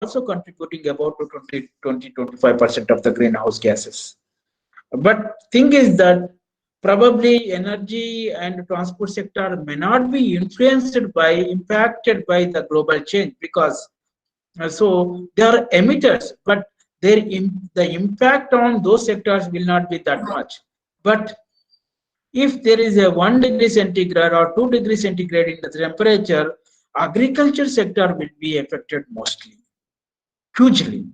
also contributing about to 25% of the greenhouse gases. But thing is that probably energy and transport sector may not be impacted by the global change, because so they are emitters, but the impact on those sectors will not be that much. But if there is a 1 degree centigrade or 2 degrees centigrade in the temperature, agriculture sector will be affected mostly, hugely.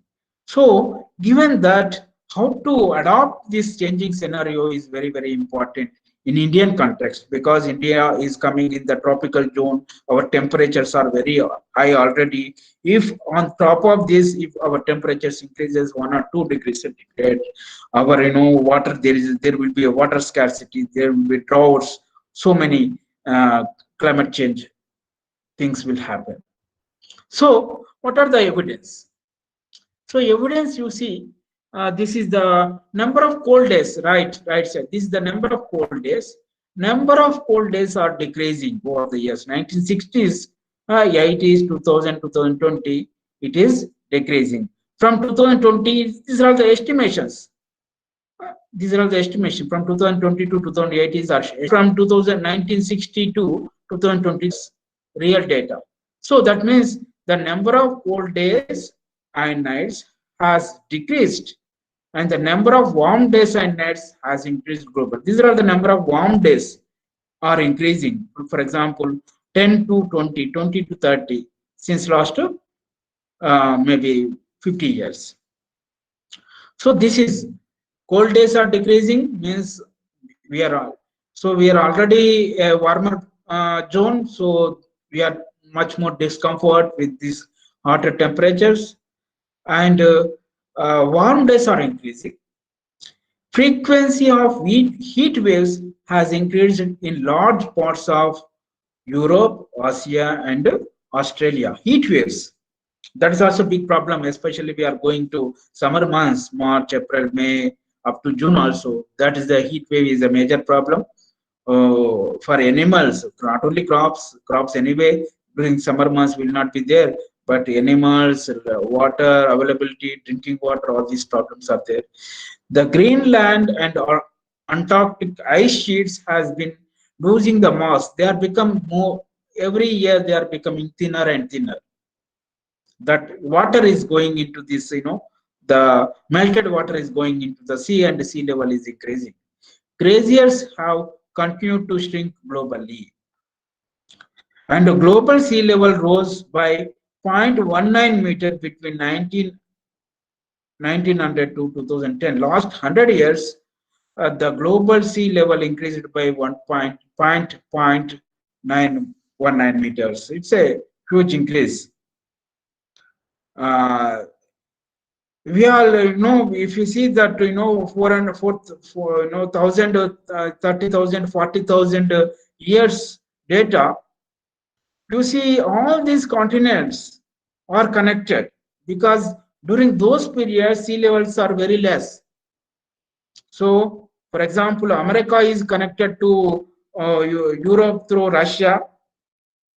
So given that, how to adopt this changing scenario is very, very important in Indian context, because India is coming in the tropical zone. Our temperatures are very high already. If on top of this, if our temperatures increases 1 or 2 degrees centigrade, our water, there will be a water scarcity, there will be droughts, so many climate change things will happen. So what are the evidence? So evidence, you see, this is the number of cold days, right side. This is the number of cold days. Number of cold days are decreasing over the years. 1960s, 80s, 2000, 2020, it is decreasing. From 2020, these are the estimations. These are the estimation from 2020 to 2080 are from 1960 to 2020 real data. So that means the number of cold days and nights has decreased, and the number of warm days and nights has increased globally. These are the number of warm days are increasing. For example, 10 to 20, 20 to 30 since last maybe 50 years. So this is cold days are decreasing, means we are already a warmer zone, so we are much more discomfort with these hotter temperatures, and warm days are increasing. Frequency of heat waves has increased in large parts of Europe, Asia, and Australia. Heat waves, that is also a big problem, especially we are going to summer months, March, April, May, up to June also. That is the heat wave is a major problem for animals, not only crops anyway during summer months will not be there, but animals, water availability, drinking water, all these problems are there. The Greenland and Antarctic ice sheets has been losing the mass. They are become more, every year they are becoming thinner and thinner. That water is going into this, the melted water is going into the sea, and the sea level is increasing. Glaciers have continued to shrink globally, and the global sea level rose by 0.19 meter between 1900 to 2010. Last 100 years, the global sea level increased by 1.919 meters. It's a huge increase. We all know, if you see that 400, 1,000, 30,000, 40,000 years data, you see all these continents are connected, because during those periods sea levels are very less. So for example, America is connected to Europe through Russia,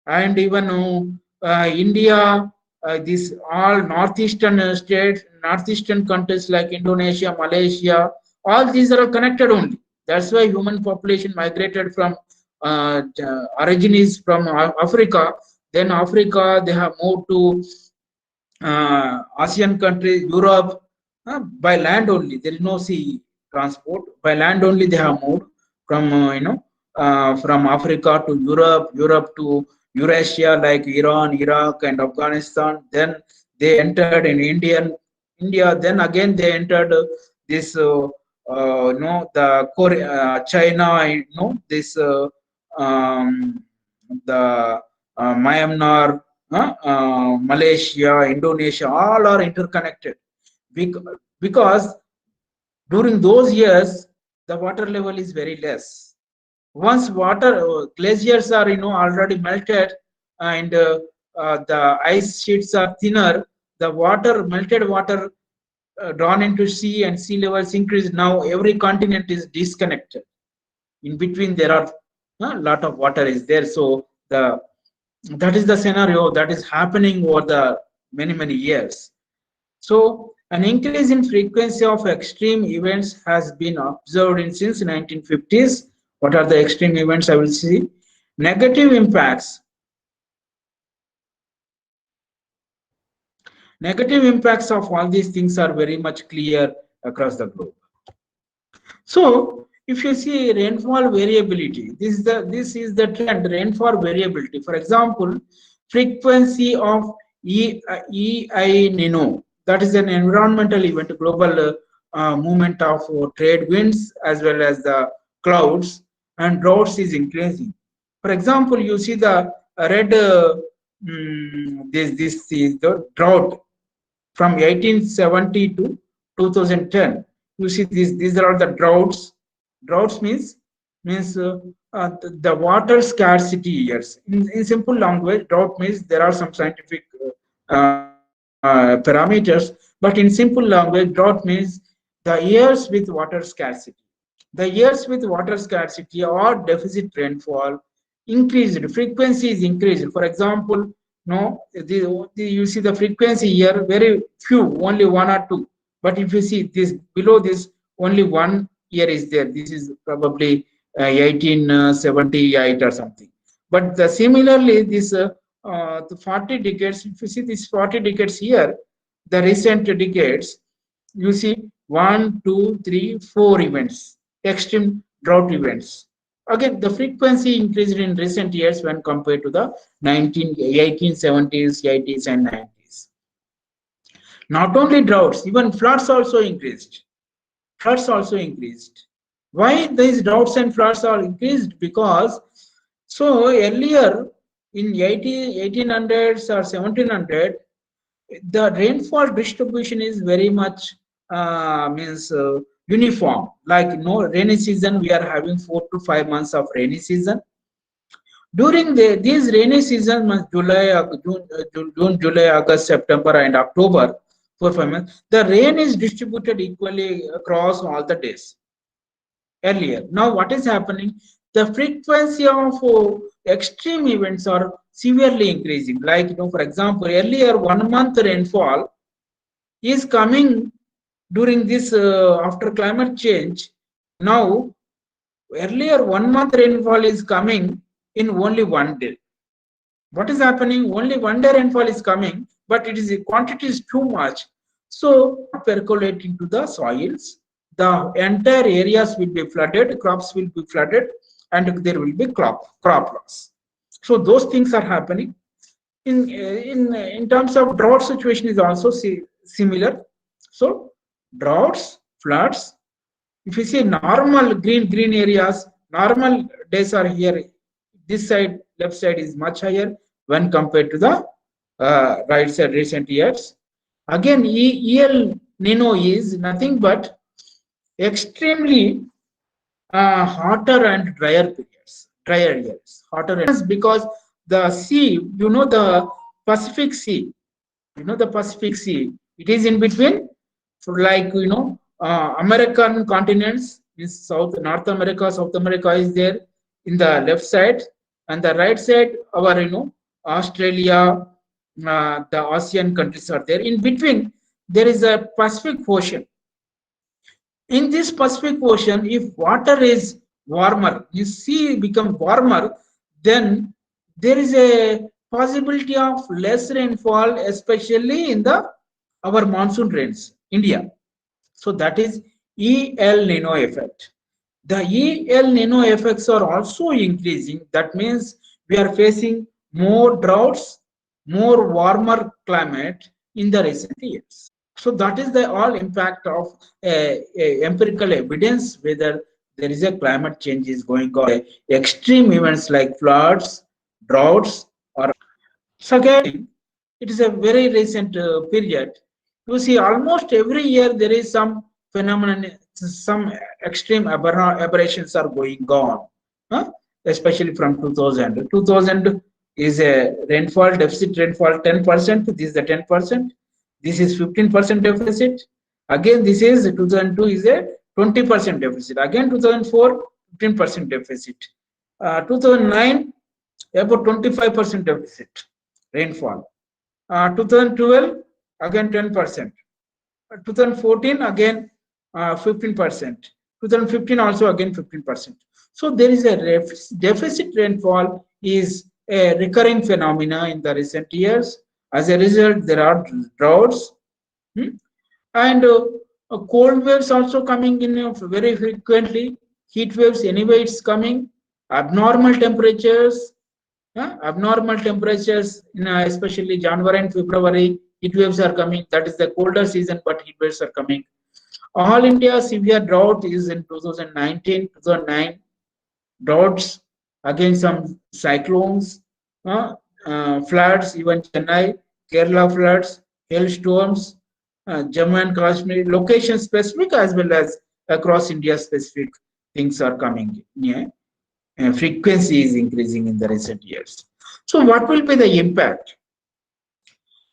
and even India, these all northeastern states, northeastern countries like Indonesia, Malaysia, all these are connected only. That's why human population migrated from origin is from Africa. Then Africa, they have moved to ASEAN countries, Europe, by land only. There is no sea transport. By land only they have moved from from Africa to Europe, Europe to Eurasia like Iran, Iraq, and Afghanistan. Then they entered in India. Then again they entered this the Korea, China. This the Myanmar, Malaysia, Indonesia, all are interconnected, because during those years the water level is very less. Once water glaciers are already melted, and the ice sheets are thinner, the melted water drawn into sea, and sea levels increase. Now every continent is disconnected. In between there are a lot of water is there. So that is the scenario that is happening over the many years. So an increase in frequency of extreme events has been observed in since 1950s. What are the extreme events? I will see. Negative impacts. Negative impacts of all these things are very much clear across the globe. So if you see rainfall variability, this is the trend, rainfall variability. For example, frequency of EI Nino, that is an environmental event, global movement of trade winds as well as the clouds, and droughts is increasing. For example, you see the red this is the drought from 1870 to 2010. You see these are all the droughts. Droughts means the water scarcity years. In simple language, drought means there are some scientific parameters, but in simple language, drought means the years with water scarcity. The years with water scarcity or deficit rainfall increased, frequency is increased. For example, no, you see the frequency here, very few, only one or two. But if you see this below this, only 1 year is there. This is probably 1878 or something. But similarly, this the 40 decades, if you see these 40 decades here, the recent decades, you see 1, 2, 3, 4 events, extreme drought events. Again, the frequency increased in recent years when compared to the 1870s, 80s, and 90s. Not only droughts, even floods also increased. Floods also increased. Why these droughts and floods are increased? Because so earlier in 1800s or 1700, the rainfall distribution is very much means uniform. Like no rainy season, we are having 4 to 5 months of rainy season. During these rainy season, months June, July, August, September, and October, 4 5 months, the rain is distributed equally across all the days. Earlier, now what is happening? The frequency of extreme events are severely increasing. Like for example, earlier 1 month rainfall is coming during this after climate change. Now earlier 1 month rainfall is coming in only 1 day. What is happening? Only 1 day rainfall is coming, but it is the quantity is too much, so percolating to the soils. The entire areas will be flooded, crops will be flooded, and there will be crop loss. So those things are happening. In terms of drought situation is also similar. So droughts, floods. If you see normal green areas, normal days are here. This side, left side is much higher when compared to the right side recent years. Again, EL Nino is nothing but extremely hotter and drier periods, drier years, hotter because the sea, the Pacific Sea, the Pacific Sea, it is in between, so like American continents, is South, North America, South America is there in the left side, and the right side, our Australia, the ASEAN countries are there. In between, there is a Pacific Ocean. In this Pacific Ocean, if water is warmer, the sea become warmer, then there is a possibility of less rainfall, especially in the our monsoon rains, India. So that is El Nino effect. The El Nino effects are also increasing. That means we are facing more droughts, more warmer climate in the recent years. So that is the all impact of empirical evidence whether there is a climate change is going on. Extreme events like floods, droughts, or so again, it is a very recent period. You see, almost every year there is some phenomenon, some extreme aberrations are going on, especially from 2000. 2000 is a rainfall deficit, rainfall 10%. This is the 10%. This is 15% deficit. Again, this is 2002 is a 20% deficit. Again, 2004, 15% deficit. 2009, about 25% deficit rainfall. 2012 again 10%. 2014 again 15%. 2015 also again 15%. So there is a deficit rainfall is a recurring phenomena in the recent years. As a result, there are droughts. Hmm? And cold waves also coming in very frequently. Heat waves anyway it's coming. Abnormal temperatures, abnormal temperatures in especially January and February. Heat waves are coming. That is the colder season, but heat waves are coming. All India severe drought is in 2019, 2009 droughts, again some cyclones, floods, even Chennai, Kerala floods, hailstorms, Jammu and Kashmir, location specific as well as across India specific things are coming. Yeah. Frequency is increasing in the recent years. So what will be the impact?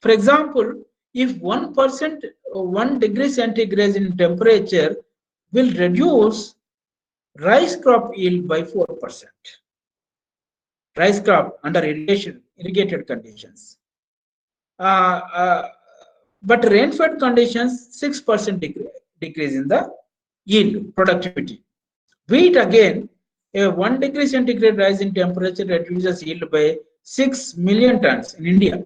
For example, if 1%, 1 degree centigrade in temperature will reduce rice crop yield by 4%. Rice crop under irrigated conditions. Uh, uh, but rain-fed conditions, 6% decrease in the yield, productivity. Wheat again, a 1 degree centigrade rise in temperature reduces yield by 6 million tons in India.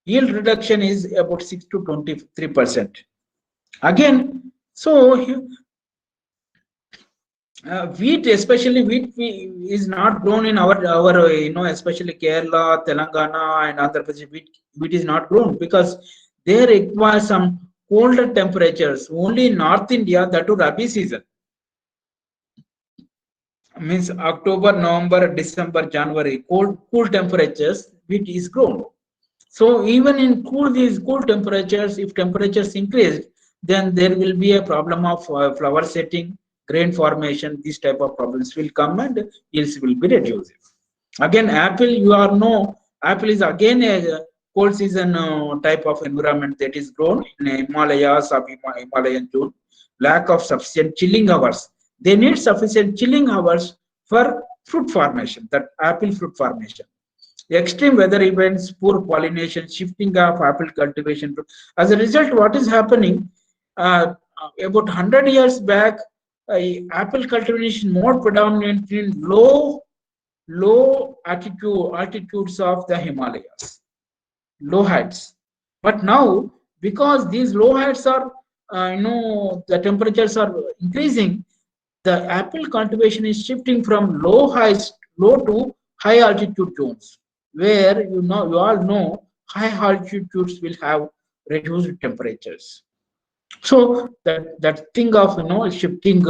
Yield reduction is about 6 to 23%. Again, so wheat, especially wheat, is not grown in our especially Kerala, Telangana, and Andhra Pradesh. Wheat is not grown because they require some colder temperatures. Only in North India, that to Rabi season means October, November, December, January, cool temperatures, wheat is grown. So even in these cool temperatures, if temperatures increase, then there will be a problem of flower setting, grain formation. These type of problems will come and yields will be reduced. Again, apple, you are know, apple is again a cold season type of environment that is grown in Himalayas of Himalayan zone. Lack of sufficient chilling hours. They need sufficient chilling hours for fruit formation, that apple fruit formation. Extreme weather events, poor pollination, shifting of apple cultivation. As a result, what is happening? About 100 years back, apple cultivation more predominant in low altitudes of the Himalayas, low heights. But now, because these low heights are, the temperatures are increasing, the apple cultivation is shifting from low to high altitude zones, where you all know high altitudes will have reduced temperatures. So that thing of shifting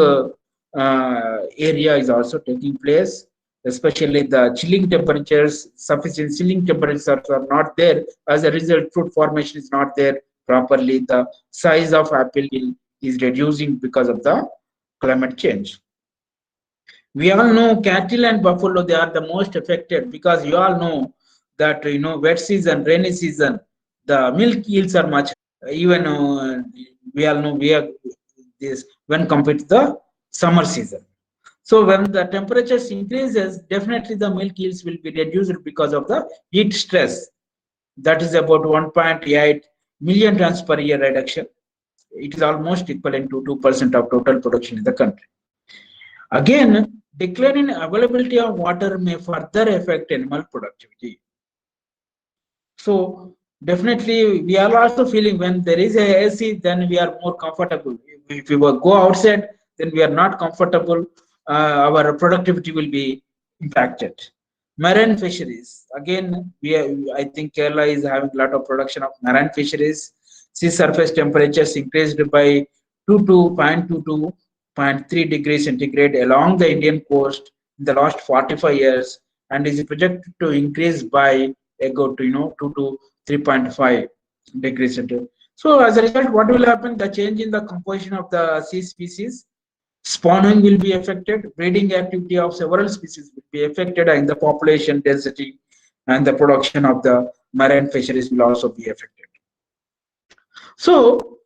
area is also taking place, especially the chilling temperatures. Sufficient chilling temperatures are not there. As a result, fruit formation is not there properly. The size of apple is reducing because of the climate change. We all know cattle and buffalo, they are the most affected, because you all know that wet season, rainy season, the milk yields are much. Even we all know we are this when compared to the summer season. So when the temperatures increases, definitely the milk yields will be reduced because of the heat stress. That is about 1.8 million tons per year reduction. It is almost equivalent to 2% of total production in the country. Again, decline in availability of water may further affect animal productivity. So definitely we are also feeling when there is a AC, then we are more comfortable. If we go outside, then we are not comfortable. Our productivity will be impacted. Marine fisheries. Again, I think Kerala is having a lot of production of marine fisheries. Sea surface temperatures increased by 2 to 0.2 to 0.3 degrees centigrade along the Indian coast in the last 45 years, and is projected to increase by go to 2 to 3.5 degrees centigrade. So as a result, what will happen? The change in the composition of the sea species, spawning will be affected, breeding activity of several species will be affected, and the population density and the production of the marine fisheries will also be affected. So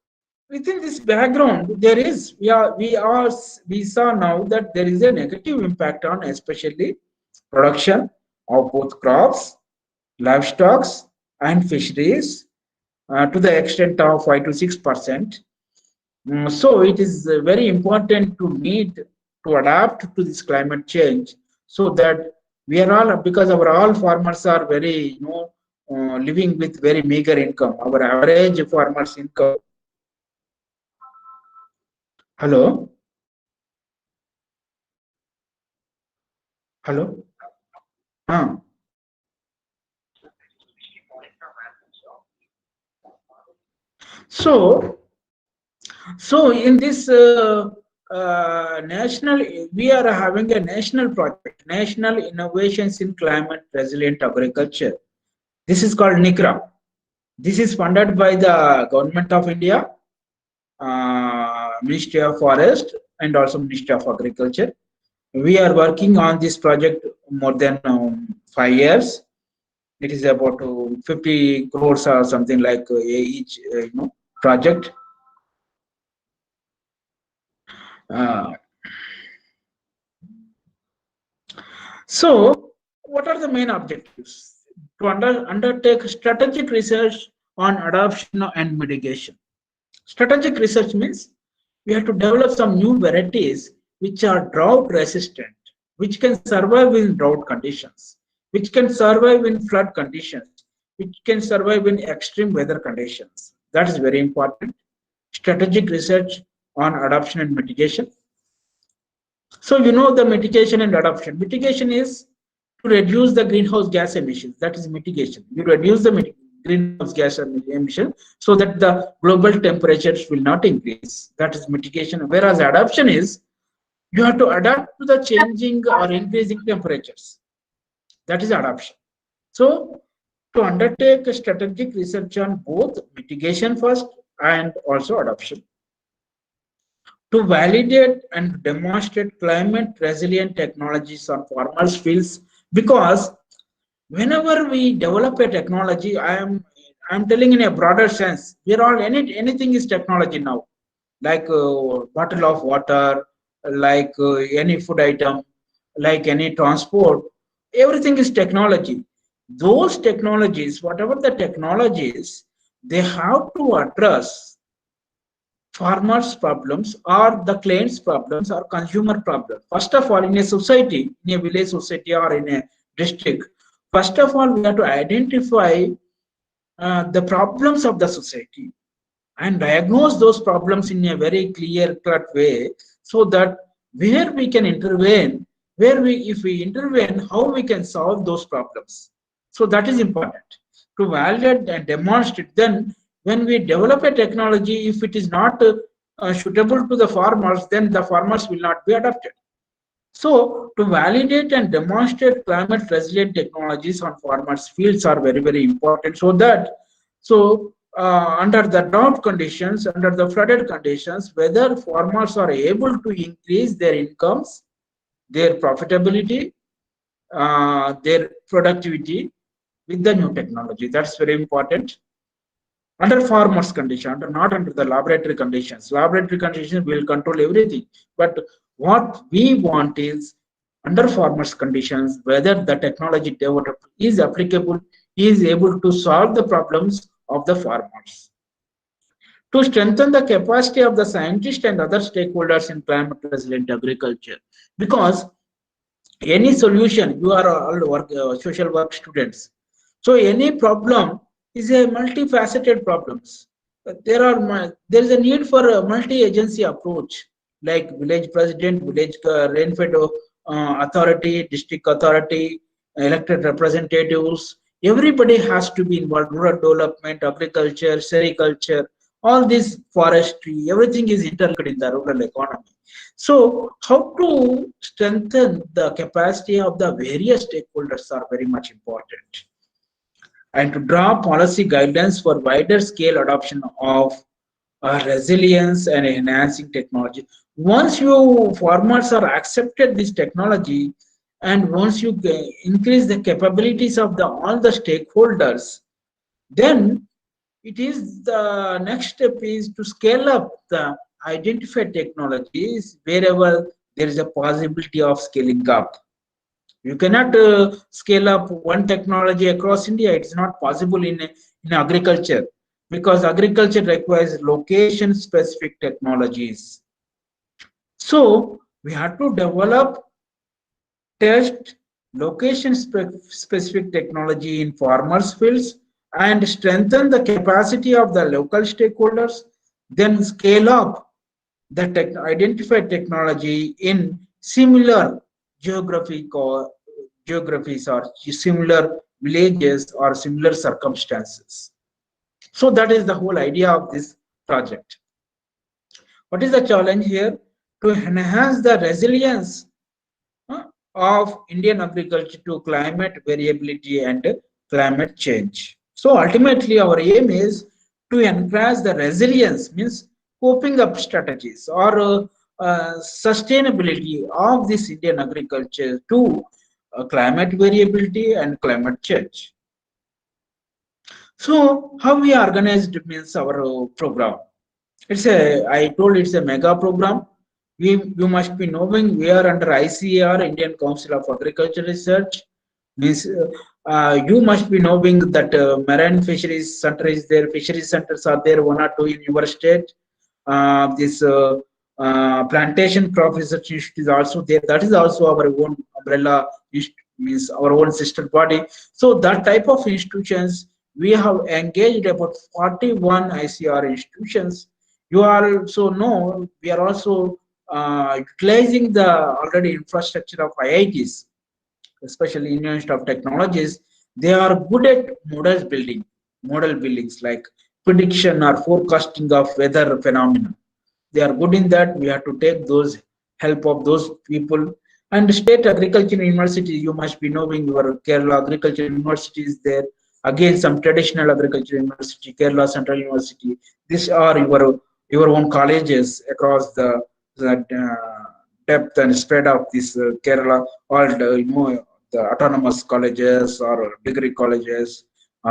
within this background, there is we saw now that there is a negative impact on especially production of both crops, livestock, and fisheries to the extent of 5 to 6%. So it is very important to need to adapt to this climate change so that we are all, because our all farmers are very, living with very meager income. Our average farmers income. Hello, hello. Huh. So, so in this national, we are having a national project, National Innovations in Climate Resilient Agriculture. This is called NICRA. This is funded by the Government of India, Ministry of Forest, and also Ministry of Agriculture. We are working on this project more than 5 years. It is about 50 crores or something like each project. Uh, so, what are the main objectives? To undertake strategic research on adoption and mitigation. Strategic research means we have to develop some new varieties which are drought resistant, which can survive in drought conditions, which can survive in flood conditions, which can survive in extreme weather conditions. That is very important. Strategic research on adoption and mitigation. So you know the mitigation and adoption. Mitigation is to reduce the greenhouse gas emissions. That is mitigation. You reduce the greenhouse gas emission so that the global temperatures will not increase. That is mitigation. Whereas adoption is you have to adapt to the changing or increasing temperatures. That is adoption. So to undertake a strategic research on both mitigation first and also adoption. To validate and demonstrate climate resilient technologies on farmers' fields, because whenever we develop a technology, I'm telling in a broader sense, we're all anything is technology now, like bottle of water, like any food item, like any transport, everything is technology. Those technologies, whatever the technologies, they have to address farmers' problems or the client's problems or consumer problems. First of all, in a society, in a village society or in a district, first of all, we have to identify the problems of the society and diagnose those problems in a very clear cut way so that where we can intervene, if we intervene, how we can solve those problems. So that is important to validate and demonstrate. Then when we develop a technology, if it is not suitable to the farmers, then the farmers will not be adopted. So to validate and demonstrate climate resilient technologies on farmers' fields are very, very important so that under the drought conditions, under the flooded conditions, whether farmers are able to increase their incomes, their profitability, their productivity with the new technology. That's very important. Under farmers' condition, not under the laboratory conditions. Laboratory conditions will control everything. But what we want is under farmers' conditions, whether the technology developed is applicable, is able to solve the problems of the farmers. To strengthen the capacity of the scientists and other stakeholders in climate resilient agriculture. Because any solution, you are all social work students. So any problem is a multifaceted problems. There is a need for a multi-agency approach, like village president, village rainfed authority, district authority, elected representatives. Everybody has to be involved. Rural development, agriculture, sericulture, all this forestry, everything is interlinked in the rural economy. So, how to strengthen the capacity of the various stakeholders are very much important, and to draw policy guidelines for wider scale adoption of resilience and enhancing technology. Once you farmers are accepted this technology, and once you increase the capabilities of the all the stakeholders, then it is the next step is to scale up the identified technologies wherever there is a possibility of scaling up. You cannot scale up one technology across India. It's not possible in agriculture, because agriculture requires location specific technologies. So we have to develop, test location specific technology in farmers fields and strengthen the capacity of the local stakeholders, then scale up the identified technology in similar geographic or geographies or similar villages or similar circumstances. So that is the whole idea of this project. What is the challenge here? To enhance the resilience uh, of Indian agriculture to climate variability and climate change. So ultimately, our aim is to encourage the resilience, means coping up strategies or sustainability of this Indian agriculture to climate variability and climate change. So how we organized means our program. I told it's a mega program. You must be knowing we are under ICAR, Indian Council of Agriculture Research. Means you must be knowing that marine fisheries center is there. Fisheries centers are there, one or two in your state. This plantation crop research institute is also there. That is also our own umbrella, means our own sister body. So that type of institutions, we have engaged about 41 ICR institutions. You also know we are also utilizing the already infrastructure of IITs, especially Indian Institute of Technologies. They are good at model buildings like prediction or forecasting of weather phenomena. They are good in that. We have to take those help of those people. And state agriculture university, you must be knowing your Kerala Agriculture University is there. Again, some traditional agriculture university, Kerala Central University. These are your own colleges across the depth and spread of this Kerala, all the autonomous colleges or degree colleges,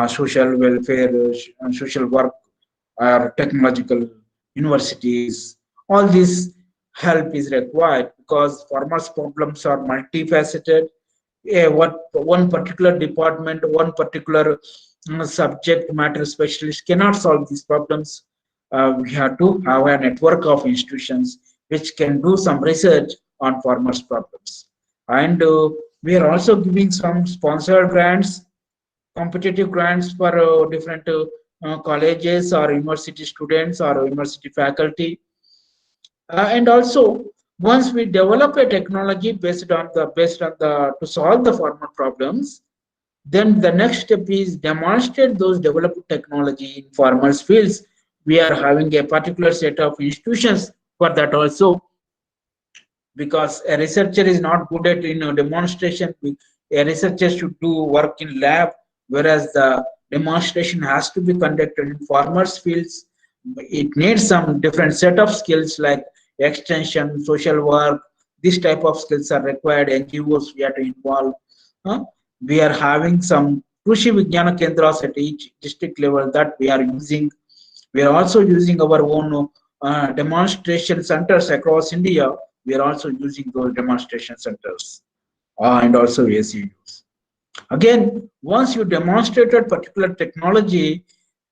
social welfare, social work, or technological universities. All this help is required because farmers' problems are multifaceted. One particular department, one particular subject matter specialist cannot solve these problems. We have to have a network of institutions which can do some research on farmers' problems. And we are also giving some sponsored grants, competitive grants for different colleges or university students or university faculty. And also, once we develop a technology based on the to solve the farmer problems, then the next step is demonstrate those developed technology in farmers fields. We are having a particular set of institutions for that also, because a researcher is not good at demonstration. A researcher should do work in lab, whereas the demonstration has to be conducted in farmers fields. It needs some different set of skills like extension, social work. This type of skills are required. NGOs we have to involve. Huh? We are having some Krushi Vijnana Kendras at each district level that we are using. We are also using our own demonstration centers across India. We are also using those demonstration centers and also ACUs. Again, once you demonstrated particular technology,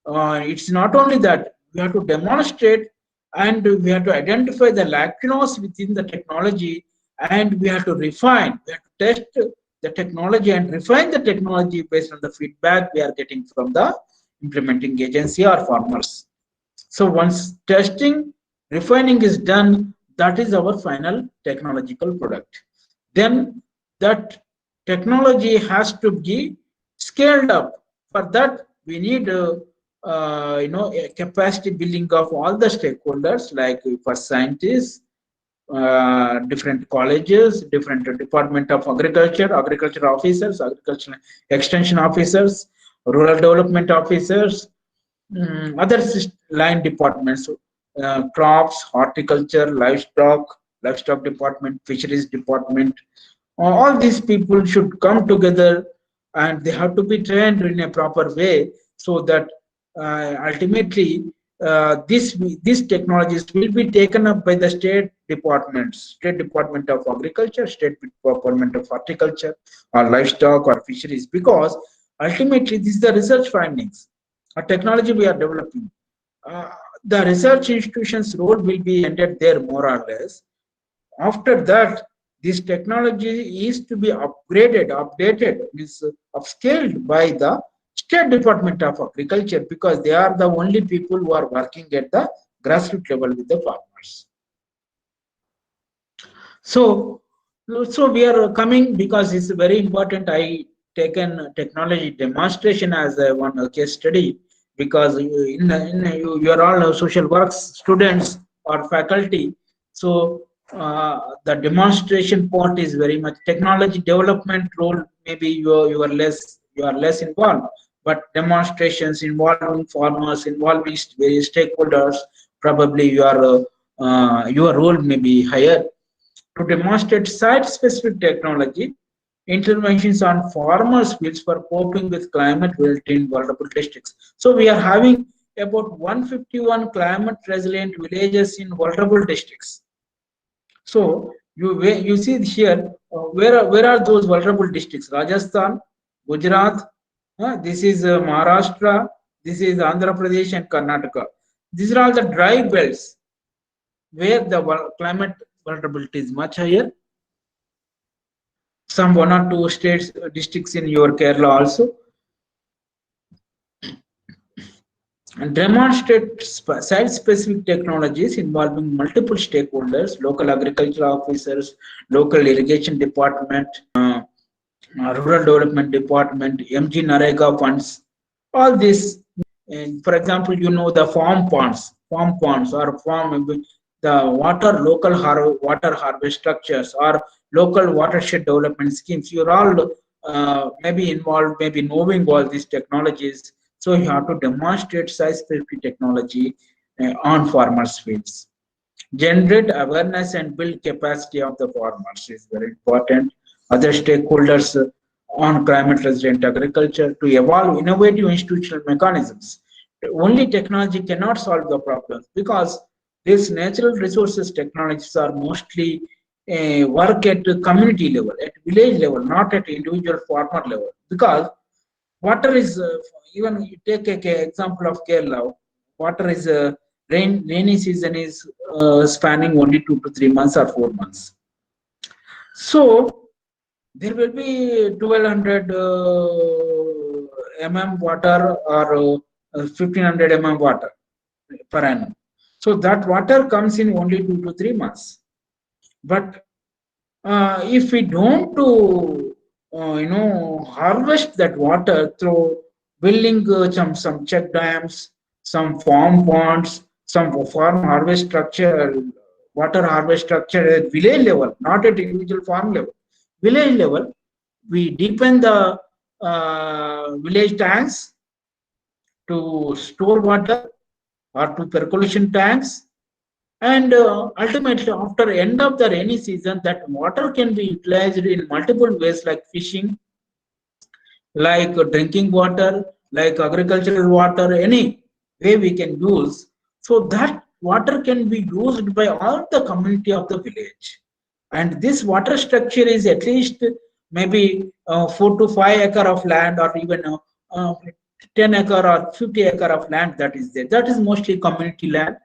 it's not only that we have to demonstrate, and we have to identify the lacunas within the technology, and we have to refine, we have to test the technology and refine the technology based on the feedback we are getting from the implementing agency or farmers. So once testing, refining is done, that is our final technological product. Then that technology has to be scaled up. For that, we need a capacity building of all the stakeholders, like for scientists, different colleges, different department of agriculture officers, agricultural extension officers, rural development officers, other line departments, crops, horticulture, livestock department, fisheries department. All these people should come together, and they have to be trained in a proper way, so that ultimately these technologies will be taken up by the state departments, State Department of Agriculture, State Department of Horticulture, or Livestock, or Fisheries, because ultimately this is the research findings or technology we are developing. Uh, the research institutions' role will be ended there more or less. After that, this technology is to be upgraded, updated, means upscaled by the State Department of Agriculture, because they are the only people who are working at the grassroots level with the farmers. So, so we are coming, because it's very important. I taken technology demonstration as one case study, because you are all social works students or faculty. So the demonstration part is very much technology development role. Maybe you are less involved, but demonstrations involving farmers, involving various stakeholders, probably your role may be higher to demonstrate site-specific technology, interventions on farmers' fields for coping with climate-related in vulnerable districts. So we are having about 151 climate-resilient villages in vulnerable districts. So you see here, where are those vulnerable districts? Rajasthan, Gujarat, this is Maharashtra, this is Andhra Pradesh and Karnataka. These are all the dry belts where the climate vulnerability is much higher. Some one or two states, districts in your Kerala also. And demonstrate site-specific technologies involving multiple stakeholders, local agriculture officers, local irrigation department, rural development department, MG Narega funds, all this. And for example, you know the farm ponds or the water harvest structures or local watershed development schemes. You're all maybe involved, maybe knowing all these technologies. So you have to demonstrate site-specific technology on farmers' fields. Generate awareness and build capacity of the farmers is very important. Other stakeholders on climate resilient agriculture to evolve innovative institutional mechanisms. Only technology cannot solve the problems, because these natural resources technologies are mostly work at community level, at village level, not at individual farmer level. Because water is, even you take a example of Kerala, water is rainy season is spanning only 2 to 3 months or 4 months. So there will be 1200 mm water or 1500 mm water per annum. So that water comes in only 2 to 3 months. But if we don't harvest that water through building some check dams, some farm ponds, some farm harvest structure, water harvest structure at village level, not at individual farm level. Village level, we deepen the village tanks to store water or to percolation tanks, and ultimately after end of the rainy season, that water can be utilized in multiple ways, like fishing, like drinking water, like agricultural water, any way we can use. So that water can be used by all the community of the village. And this water structure is at least maybe 4 to 5 acre of land, or even 10 acre or 50 acre of land that is there. That is mostly community land,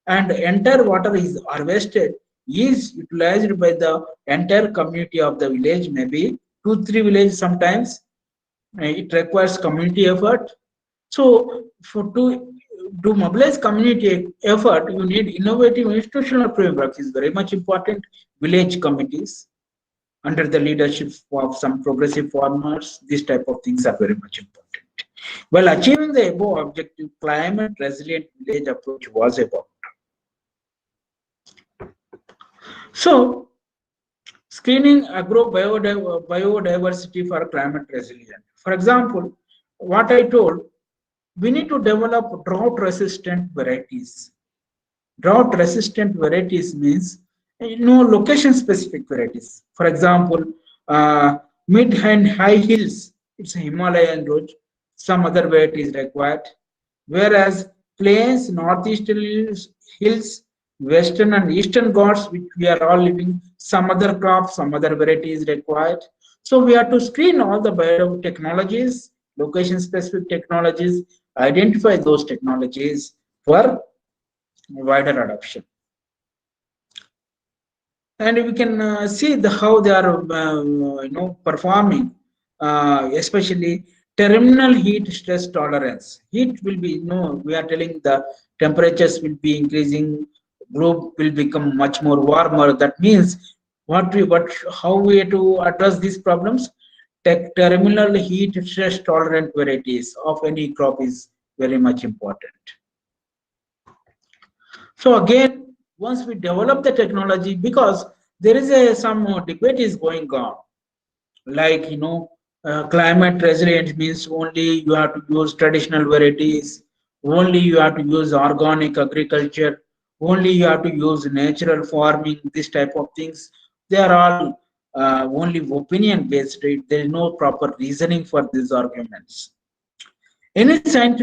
and entire water is harvested, is utilized by the entire community of the village, maybe 2 3 villages sometimes. It requires community effort. So for to mobilize community effort, you need innovative institutional frameworks is very much important. Village committees under the leadership of some progressive farmers, these type of things are very much important. Well, achieving the above objective, climate resilient village approach was about. So, screening agro biodiversity for climate resilient. For example, what I told, we need to develop drought resistant varieties. Drought resistant varieties means location specific varieties. For example, mid and high hills, it's a Himalayan route. Some other variety is required. Whereas plains, northeastern hills, western and eastern Ghats, which we are all living. Some other crops, some other varieties required. So we have to screen all the biotechnologies, location-specific technologies, identify those technologies for wider adoption. And we can see how they are performing, especially terminal heat stress tolerance. Heat will be, we are telling the temperatures will be increasing, globe will become much more warmer. That means how we have to address these problems. Terminal heat stress tolerant varieties of any crop is very much important. So again, once we develop the technology, because there is some debate is going on, like climate resilient means only you have to use traditional varieties, only you have to use organic agriculture, only you have to use natural farming. This type of things, they are all only opinion based. There is no proper reasoning for these arguments. Any science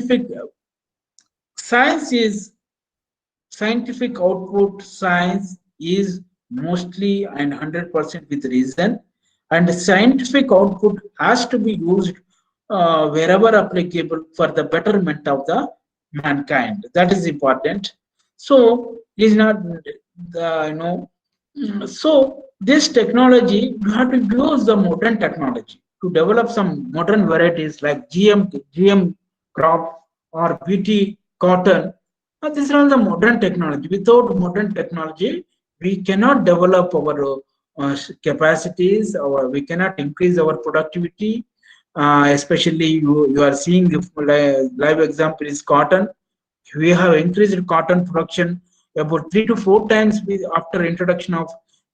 is scientific output. Science is mostly and 100% with reason, and scientific output has to be used wherever applicable for the betterment of the mankind. That is important. So it is not the so this technology, you have to use the modern technology to develop some modern varieties like GM crop or BT cotton. These are all the modern technology. Without modern technology, we cannot develop our capacities, or we cannot increase our productivity. Especially you are seeing the live example is cotton. We have increased cotton production about 3 to 4 times after introduction of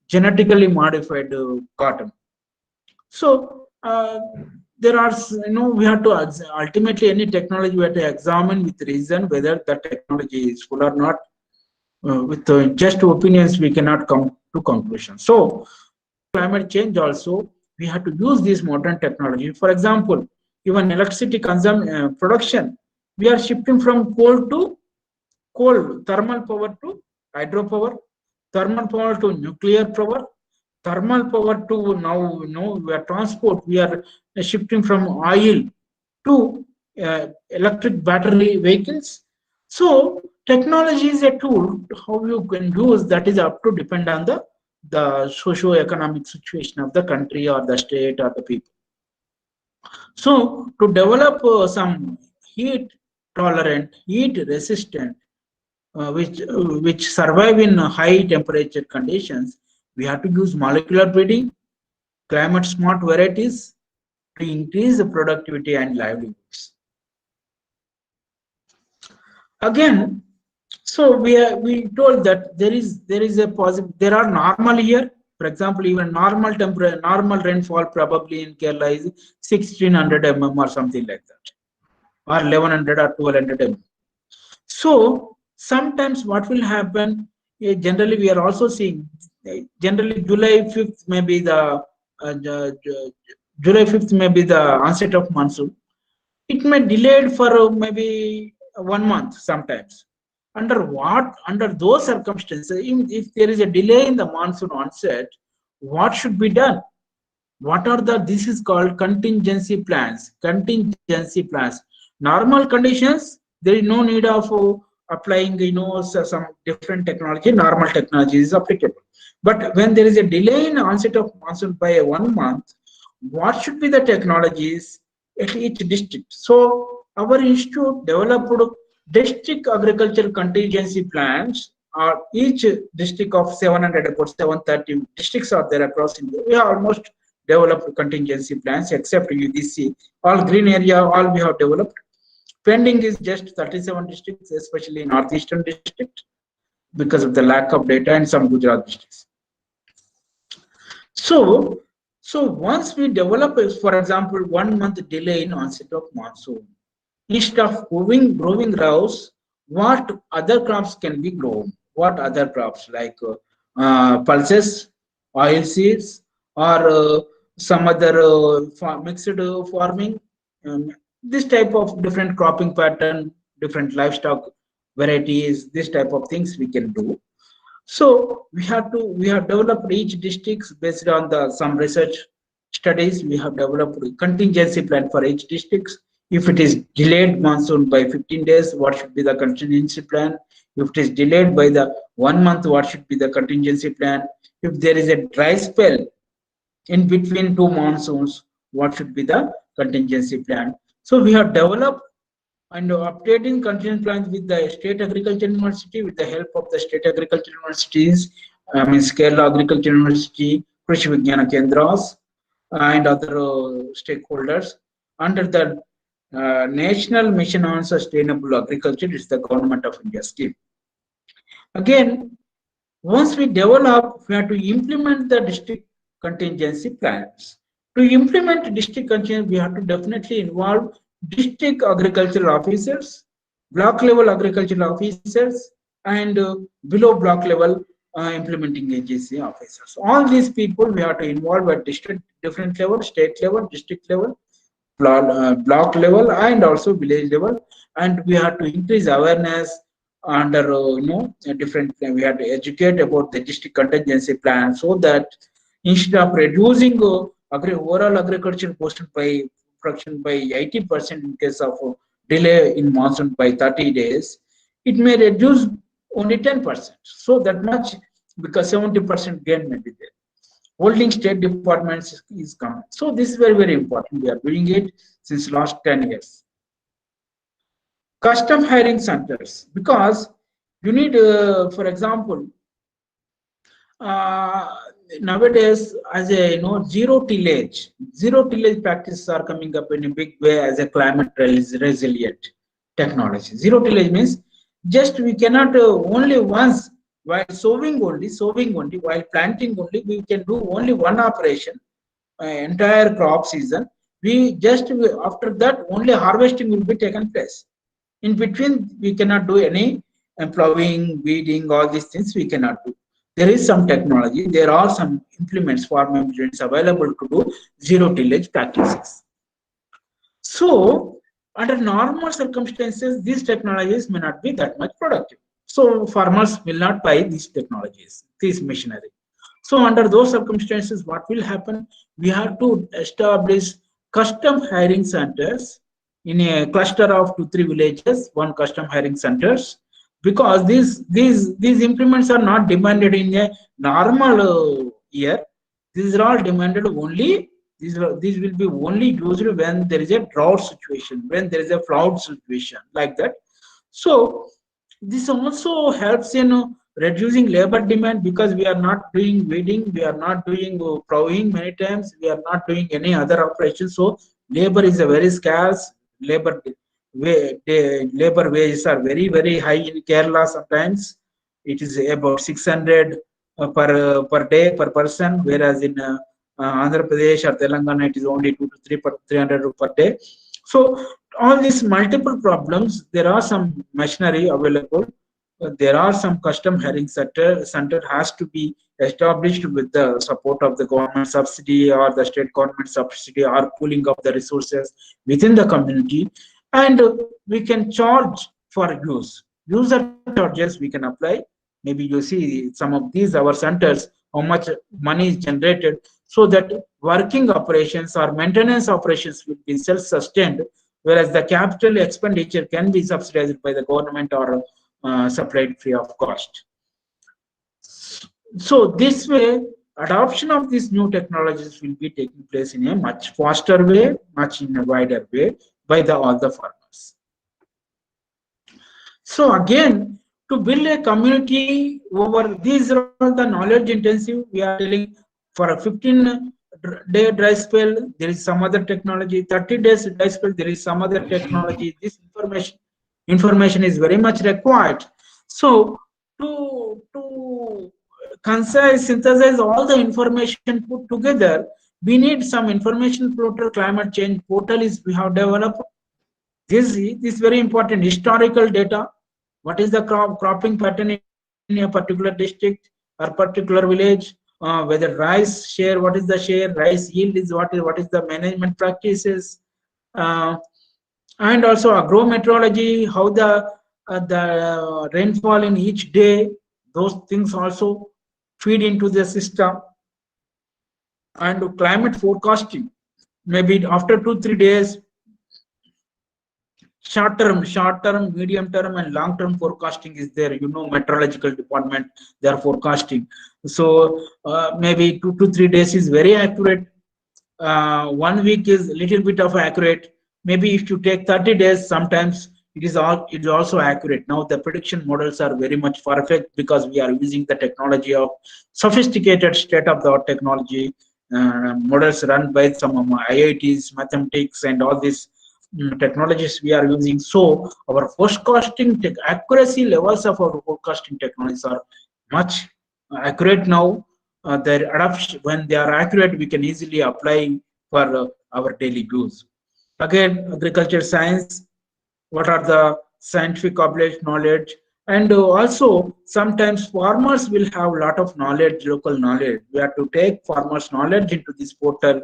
genetically modified cotton. So there are, we have to ultimately any technology we have to examine with reason whether the technology is full or not. With just opinions, we cannot come to conclusion. So climate change also, we have to use this modern technology. For example, even electricity production, we are shifting from coal, thermal power to hydropower, thermal power to nuclear power, thermal power to now, we are transport. We are shifting from oil to electric battery vehicles. So technology is a tool. How you can use that is up to depend on the socio-economic situation of the country or the state or the people. So to develop some heat tolerant, heat resistant, which survive in high temperature conditions, we have to use molecular breeding, climate smart varieties to increase the productivity and livelihoods. Again, so we told that there is a positive. There are normal here. For example, even normal rainfall probably in Kerala is 1600 mm or something like that, or 1100 or 1200 mm. So sometimes what will happen? Generally, we are also seeing. Generally, July 5th may be July 5th may be the onset of monsoon. It may delayed for maybe 1 month sometimes. Under those circumstances, if there is a delay in the monsoon onset, what should be done? This is called contingency plans. Contingency plans. Normal conditions, there is no need of applying, some different technology. Normal technology is applicable. But when there is a delay in onset of monsoon by 1 month, what should be the technologies at each district? So our institute developed district agricultural contingency plans. Each district of 700, about 730 districts are there across India. We have almost developed contingency plans, except UDC. All green area, all we have developed. Pending is just 37 districts, especially northeastern district, because of the lack of data, and some Gujarat districts. So once we develop, for example, 1 month delay in onset of monsoon, instead of growing rows, what other crops can be grown? What other crops like pulses, oil seeds, or some other mixed farming? This type of different cropping pattern, different livestock varieties, this type of things we can do. So we have developed each districts based on the some research studies. We have developed a contingency plan for each districts. If it is delayed monsoon by 15 days, what should be the contingency plan? If it is delayed by the 1 month, what should be the contingency plan? If there is a dry spell in between two monsoons, what should be the contingency plan? So we have developed and updating contingency plans with the state agriculture university, with the help of the state agriculture universities, I mean Kerala Agriculture University, Krishi Vigyana Kendras, and other stakeholders under the National Mission on Sustainable Agriculture. Is the Government of India scheme. Again, once we develop, we have to implement the district contingency plans. To implement district contingency, we have to definitely involve district agricultural officers, block level agricultural officers, and below block level implementing agency officers. All these people we have to involve at different level, state level, district level, block level, and also village level, and we have to increase awareness under different. We have to educate about the district contingency plan so that instead of reducing overall agriculture production by 80% in case of delay in monsoon by 30 days, it may reduce only 10%. So that much, because 70% gain may be there. Holding state departments is coming. So this is very, very important. We are doing it since last 10 years. Custom hiring centers, because you need, for example, nowadays, as a zero tillage practices are coming up in a big way as a climate resilient technology. Zero tillage means just we cannot only once while sowing only, while planting only, we can do only one operation, entire crop season. After that only harvesting will be taken place. In between, we cannot do any plowing, weeding, all these things we cannot do. There is some technology, there are some implements, farm implements available to do zero tillage practices. So, under normal circumstances, these technologies may not be that much productive. So, farmers will not buy these technologies, this machinery. So, under those circumstances, what will happen? We have to establish custom hiring centers in a cluster of 2-3 villages, one custom hiring centers, because these implements are not demanded in a normal year. These are all demanded only. These will be only used when there is a drought situation, when there is a flood situation, like that. So this also helps in reducing labor demand, because we are not doing weeding, we are not doing plowing many times, we are not doing any other operations. So labor is a very scarce. Labor wages are very, very high in Kerala. Sometimes it is about 600 per day per person, whereas in Andhra Pradesh or Telangana it is only 200 to 300 per day. So all these multiple problems, there are some machinery available. There are some custom hiring center has to be established with the support of the government subsidy or the state government subsidy, or pooling of the resources within the community, and we can charge for user charges we can apply. Maybe you see some of these our centers, how much money is generated, so that working operations or maintenance operations will be self-sustained, whereas the capital expenditure can be subsidized by the government or supplied free of cost. So this way, adoption of these new technologies will be taking place in a much faster way, much in a wider way by all the farmers. So again, to build a community over these are all the knowledge intensive. We are telling for a 15-day dry spell, there is some other technology. 30 days dry spell, there is some other technology. This information is very much required. So to synthesize all the information put together, we need some information portal. Climate change portal is we have developed. This is very important. Historical data. What is the cropping pattern in a particular district or particular village? Whether rice share, what is the share? Rice yield is what is the management practices? And also agrometeorology, how the the rainfall in each day, those things also feed into the system. And climate forecasting, maybe after 2 3 days, short term, medium term, and long term forecasting is there. Meteorological department, they are forecasting. So maybe 2 to 3 days is very accurate. 1 week is a little bit of accurate. Maybe if you take 30 days, sometimes it is also accurate. Now the prediction models are very much perfect because we are using the technology of sophisticated state-of-the-art technology. Models run by some IITs, mathematics, and all these technologies we are using. So our forecasting accuracy levels of our forecasting technologies are much accurate now. Their adoption, when they are accurate, we can easily apply for our daily use. Again, agriculture science, what are the scientific knowledge, and also sometimes farmers will have a lot of knowledge, local knowledge. We have to take farmers knowledge into this portal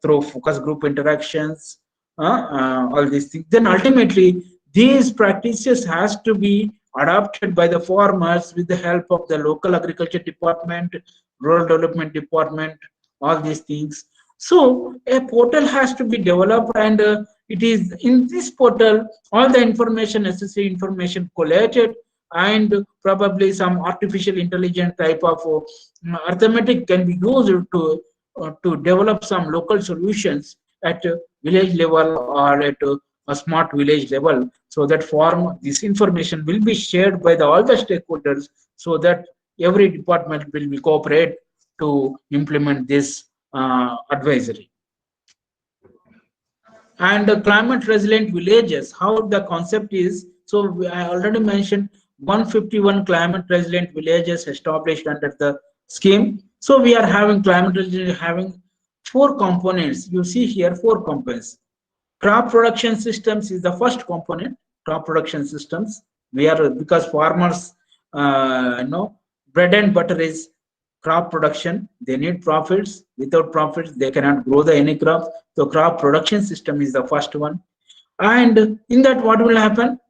through focus group interactions, all these things. Then ultimately these practices has to be adopted by the farmers with the help of the local agriculture department, rural development department, all these things. So a portal has to be developed, and it is in this portal all the information, necessary information collated, and probably some artificial intelligence type of arithmetic can be used to develop some local solutions at a village level or at a smart village level, so that form this information will be shared by all the stakeholders, so that every department will be cooperate to implement this advisory. And climate resilient villages, how the concept is. So I already mentioned 151 climate resilient villages established under the scheme. So we are having climate resilient, having four components. You see here four components. Crop production systems is the first component. Crop production systems, we are, because farmers bread and butter is crop production. They need profits. Without profits they cannot grow the any crop. So crop production system is the first one. And in that, what will happen?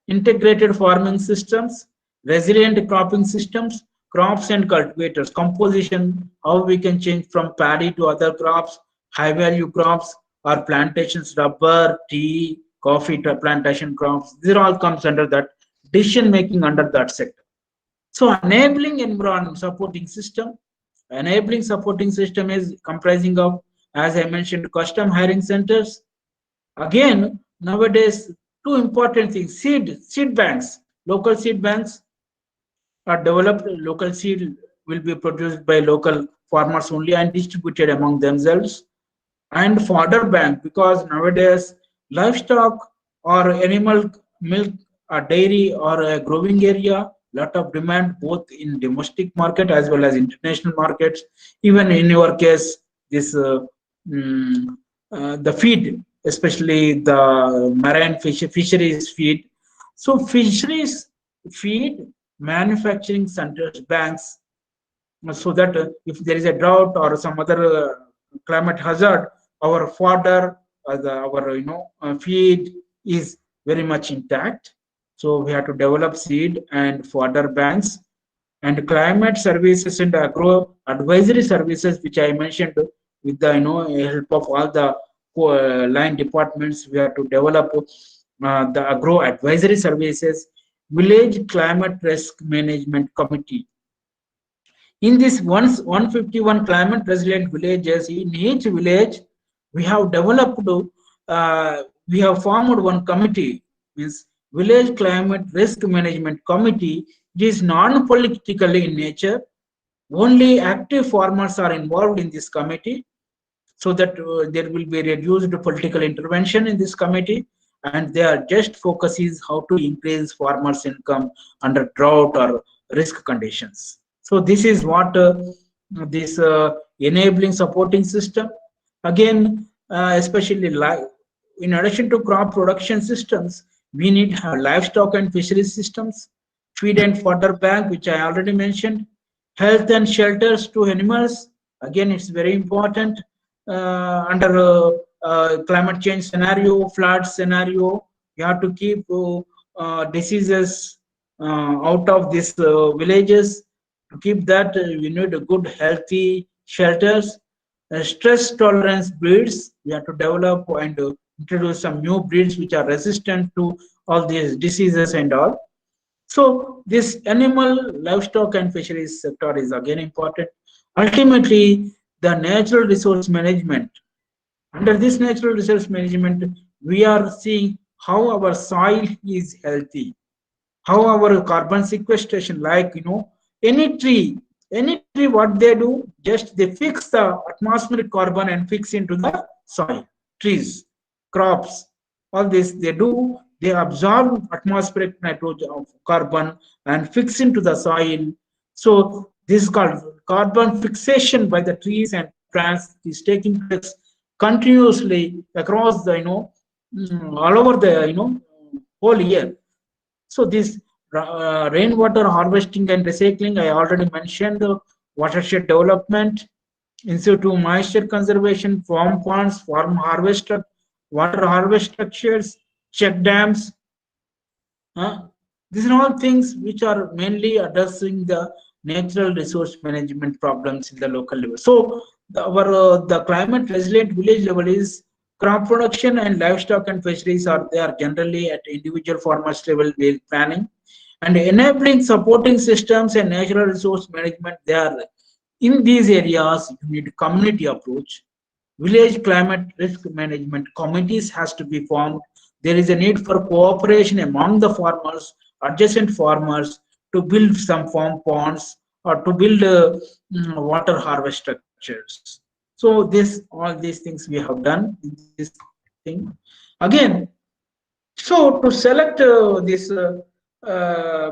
Integrated farming systems, resilient cropping systems, crops and cultivators composition, how we can change from paddy to other crops, high value crops, or plantations, rubber, tea, coffee plantation crops. These all comes under that decision making under that sector. So enabling environment supporting system. Enabling supporting system is comprising of, as I mentioned, custom hiring centers. Again, nowadays, two important things: seed banks. Local seed banks are developed. Local seed will be produced by local farmers only and distributed among themselves. And fodder bank, because nowadays livestock or animal milk, a dairy or a growing area, lot of demand both in domestic market as well as international markets. Even in your case, this mm, the feed, especially the marine fisheries feed. So fisheries feed manufacturing centers, banks, so that if there is a drought or some other climate hazard, our fodder, our feed is very much intact. So we have to develop seed and fodder banks, and climate services and agro advisory services, which I mentioned, with the help of all the line departments. We have to develop the agro advisory services, village climate risk management committee. In this 151 climate resilient villages, in each village, we have developed, we have formed one committee, means village climate risk management committee. It is non-political in nature. Only active farmers are involved in this committee, so that there will be reduced political intervention in this committee, and their just focus is how to increase farmers' income under drought or risk conditions. So this is what this enabling supporting system. Again, especially in addition to crop production systems, we need livestock and fisheries systems, feed and fodder bank, which I already mentioned, health and shelters to animals. Again, it's very important under climate change scenario, flood scenario. You have to keep diseases out of these villages. To keep that, we need a good, healthy shelters. Stress tolerance breeds. We have to develop and introduce some new breeds which are resistant to all these diseases and all. So this animal, livestock and fisheries sector is again important. Ultimately, the natural resource management. Under this natural resource management, we are seeing how our soil is healthy, how our carbon sequestration, like any tree, what they do, just they fix the atmospheric carbon and fix into the soil. Trees, crops, all this they do, they absorb atmospheric nitrogen of carbon and fix into the soil. So this is called carbon fixation by the trees and plants is taking place continuously across the all over the whole year. So this rainwater harvesting and recycling, I already mentioned. Watershed development, in situ moisture conservation, farm ponds, farm harvest, water harvest structures, check dams. These are all things which are mainly addressing the natural resource management problems in the local level. So the climate resilient village level is crop production and livestock and fisheries are they are generally at individual farmers level planning and enabling supporting systems and natural resource management. They are in these areas. You need community approach. Village climate risk management committees has to be formed. There is a need for cooperation among the farmers, adjacent farmers, to build some farm ponds or to build water harvest structures. So this all these things we have done in this thing. Again, so to select this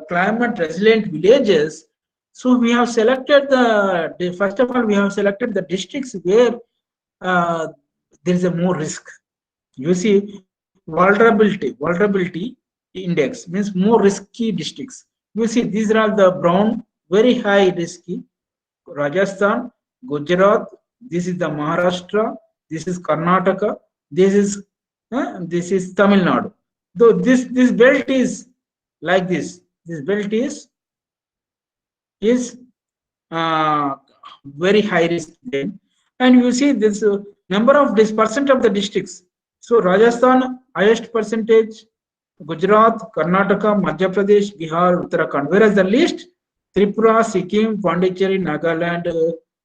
climate resilient villages, so we have selected first of all we have selected the districts where uh, there is a more risk. You see, vulnerability index means more risky districts. You see, these are all the brown, very high risky. Rajasthan, Gujarat, this is the Maharashtra, this is Karnataka, this is Tamil Nadu. Though this belt is like this. This belt is very high risk then. And you see this number of this percent of the districts. So Rajasthan highest percentage, Gujarat, Karnataka, Madhya Pradesh, Bihar, Uttarakhand. Whereas the least Tripura, Sikkim, Pondicherry, Nagaland,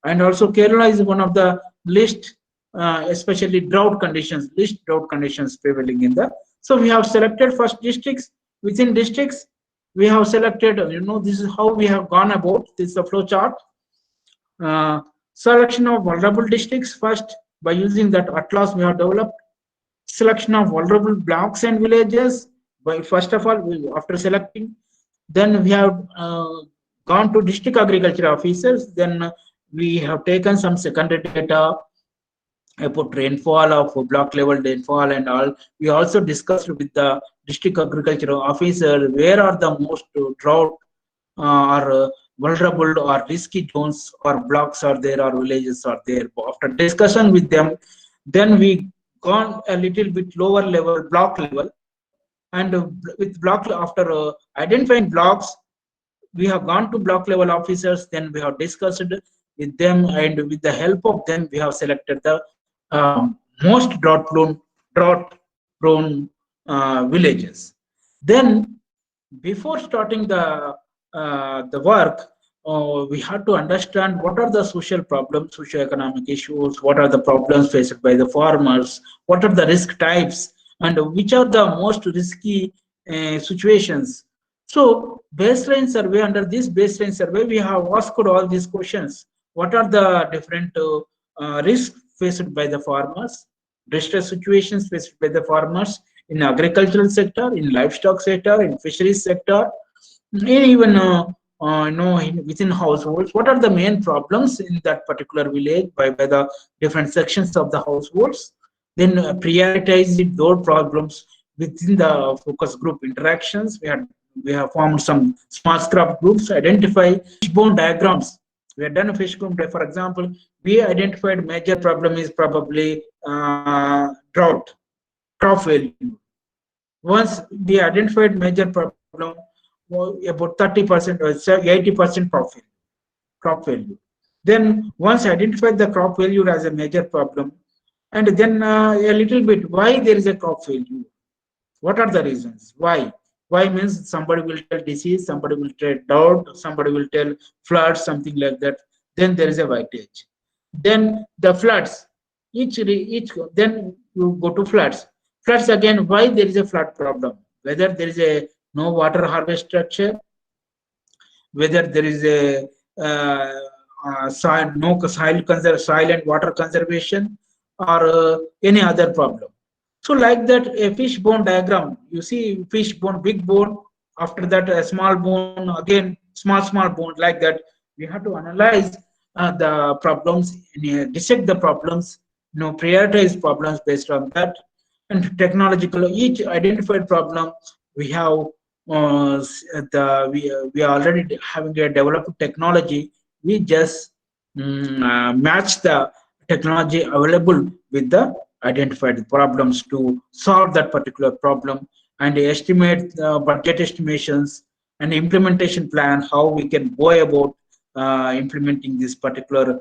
and also Kerala is one of the least, especially least drought conditions prevailing in the. So we have selected first districts. Within districts, we have selected. This is how we have gone about. This is the flow chart. Selection of vulnerable districts first by using that atlas we have developed. Selection of vulnerable blocks and villages. By first of all, after selecting, then we have gone to district agriculture officers. Then we have taken some secondary data about rainfall of block level rainfall and all. We also discussed with the district agriculture officer where are the most drought or vulnerable or risky zones or blocks are there or villages are there. After discussion with them, then we gone a little bit lower level, block level, and with block after identifying blocks, we have gone to block level officers. Then we have discussed with them, and with the help of them, we have selected the most drought prone villages. Then before starting the work, we have to understand what are the social problems, socio-economic issues, what are the problems faced by the farmers, what are the risk types, and which are the most risky situations. So baseline survey, under this baseline survey, we have asked all these questions. What are the different risks faced by the farmers, distress situations faced by the farmers in agricultural sector, in livestock sector, in fisheries sector, even within households, what are the main problems in that particular village by the different sections of the households. Then prioritize those problems within the focus group interactions. We have formed some small scrap groups, identify fishbone diagrams. We have done a fishbone, for example, we identified major problem is probably drought, crop failure. Once we identified major problem, about 30% or 80% crop failure. Then once identified the crop failure as a major problem, and then a little bit why there is a crop failure. What are the reasons? Why means somebody will tell disease, somebody will tell drought, somebody will tell floods, something like that. Then there is a whiteage. Then the floods. Each then you go to floods. Floods again. Why there is a flood problem? Whether there is a no water harvest structure, whether there is a soil, no soil and water conservation, or any other problem. So like that, a fish bone diagram, you see fish bone, big bone, after that a small bone, again small bone, like that. We have to analyze the problems, dissect the problems, prioritize problems based on that. And technological, each identified problem, we have we are already having a developed technology. We just match the technology available with the identified problems to solve that particular problem, and estimate budget estimations and implementation plan, how we can go about implementing this particular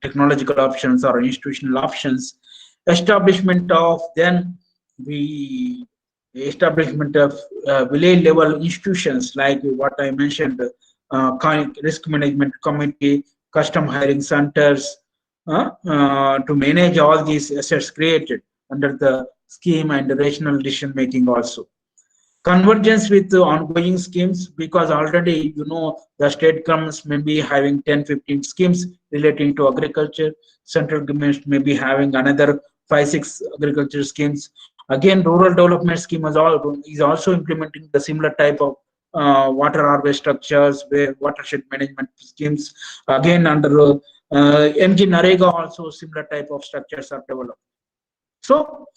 technological options or institutional options. Establishment of, then we establishment of village level institutions, like what I mentioned, risk management committee, custom hiring centers, to manage all these assets created under the scheme, and rational decision making also. Convergence with the ongoing schemes, because already the state governments may be having 10-15 schemes relating to agriculture, central governments may be having another 5-6 agriculture schemes. Again, rural development scheme is also implementing the similar type of water harvest structures, where watershed management schemes. Again, under MG Narega also similar type of structures are developed. So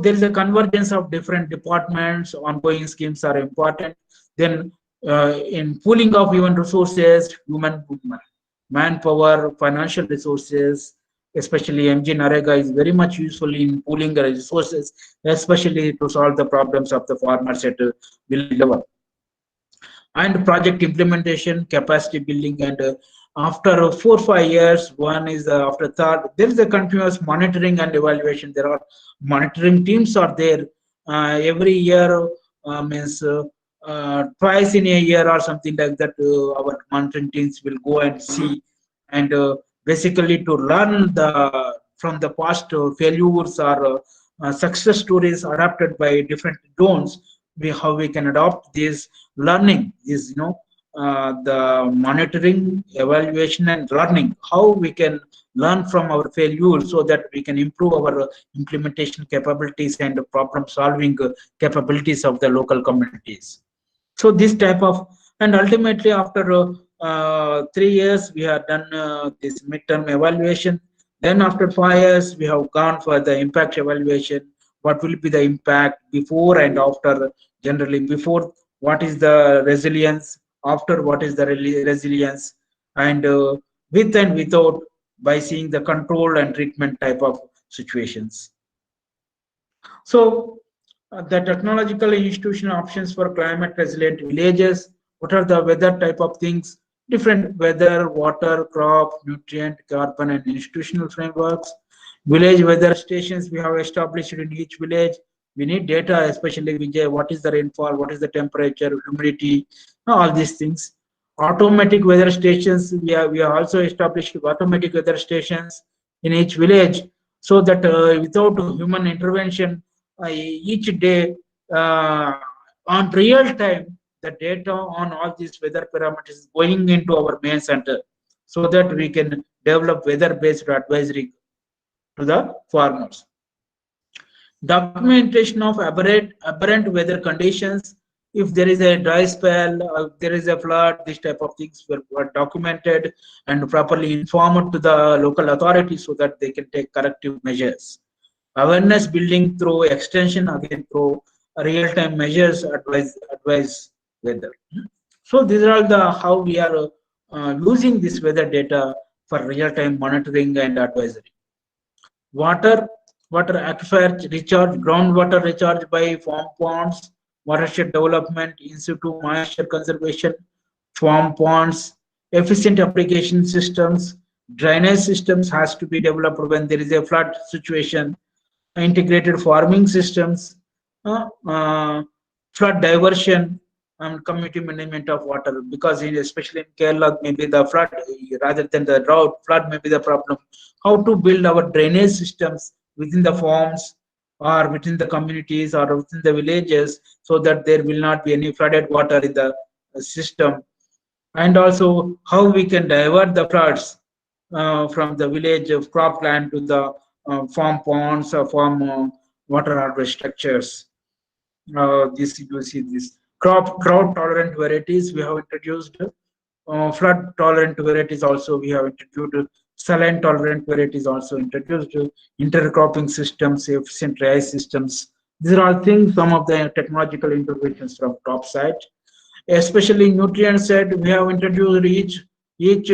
there is a convergence of different departments. Ongoing schemes are important. Then in pooling of human resources, human manpower, financial resources, especially MG Narega is very much useful in pooling the resources, especially to solve the problems of the farmers at village level. And project implementation, capacity building, and after 4-5 years, one is after third, there is a continuous monitoring and evaluation. There are monitoring teams are there every year, means twice in a year or something like that. Our monitoring teams will go and see, and basically to learn from the past failures or success stories adapted by different zones. How we can adopt this learning is the monitoring, evaluation, and learning, how we can learn from our failures so that we can improve our implementation capabilities and problem solving capabilities of the local communities. So this type of, and ultimately after 3 years we have done this midterm evaluation. Then after 5 years we have gone for the impact evaluation. What will be the impact before and after? Generally before, what is the resilience? After, what is the resilience? And with and without, by seeing the control and treatment type of situations. So the technological institutional options for climate resilient villages. What are the weather type of things? Different weather, water, crop, nutrient, carbon, and institutional frameworks. Village weather stations we have established in each village. We need data, especially Vijay, what is the rainfall, what is the temperature, humidity, all these things. Automatic weather stations, we have also established automatic weather stations in each village, so that without human intervention, each day on real time, the data on all these weather parameters is going into our main center, so that we can develop weather based advisory to the farmers. Documentation of aberrant weather conditions. If there is a dry spell, there is a flood, this type of things were documented and properly informed to the local authorities, so that they can take corrective measures. Awareness building through extension, again through real-time measures, advise weather. So these are all the how we are using this weather data for real-time monitoring and advisory. Water, water aquifer recharge, groundwater recharge by farm ponds, watershed development, in situ moisture conservation, farm ponds, efficient application systems, drainage systems has to be developed when there is a flood situation, integrated farming systems, uh, uh, flood diversion, and community management of water. Because especially in Kerala, maybe the flood rather than the drought, flood may be the problem. How to build our drainage systems within the farms or within the communities or within the villages so that there will not be any flooded water in the system, and also how we can divert the floods from the village of cropland to the farm ponds or farm water harvest structures. This you see this drought tolerant varieties we have introduced, flood tolerant varieties also we have introduced, saline tolerant varieties also introduced, intercropping systems, efficient rice systems. These are all things, some of the technological interventions from crop side. Especially nutrient side, we have introduced each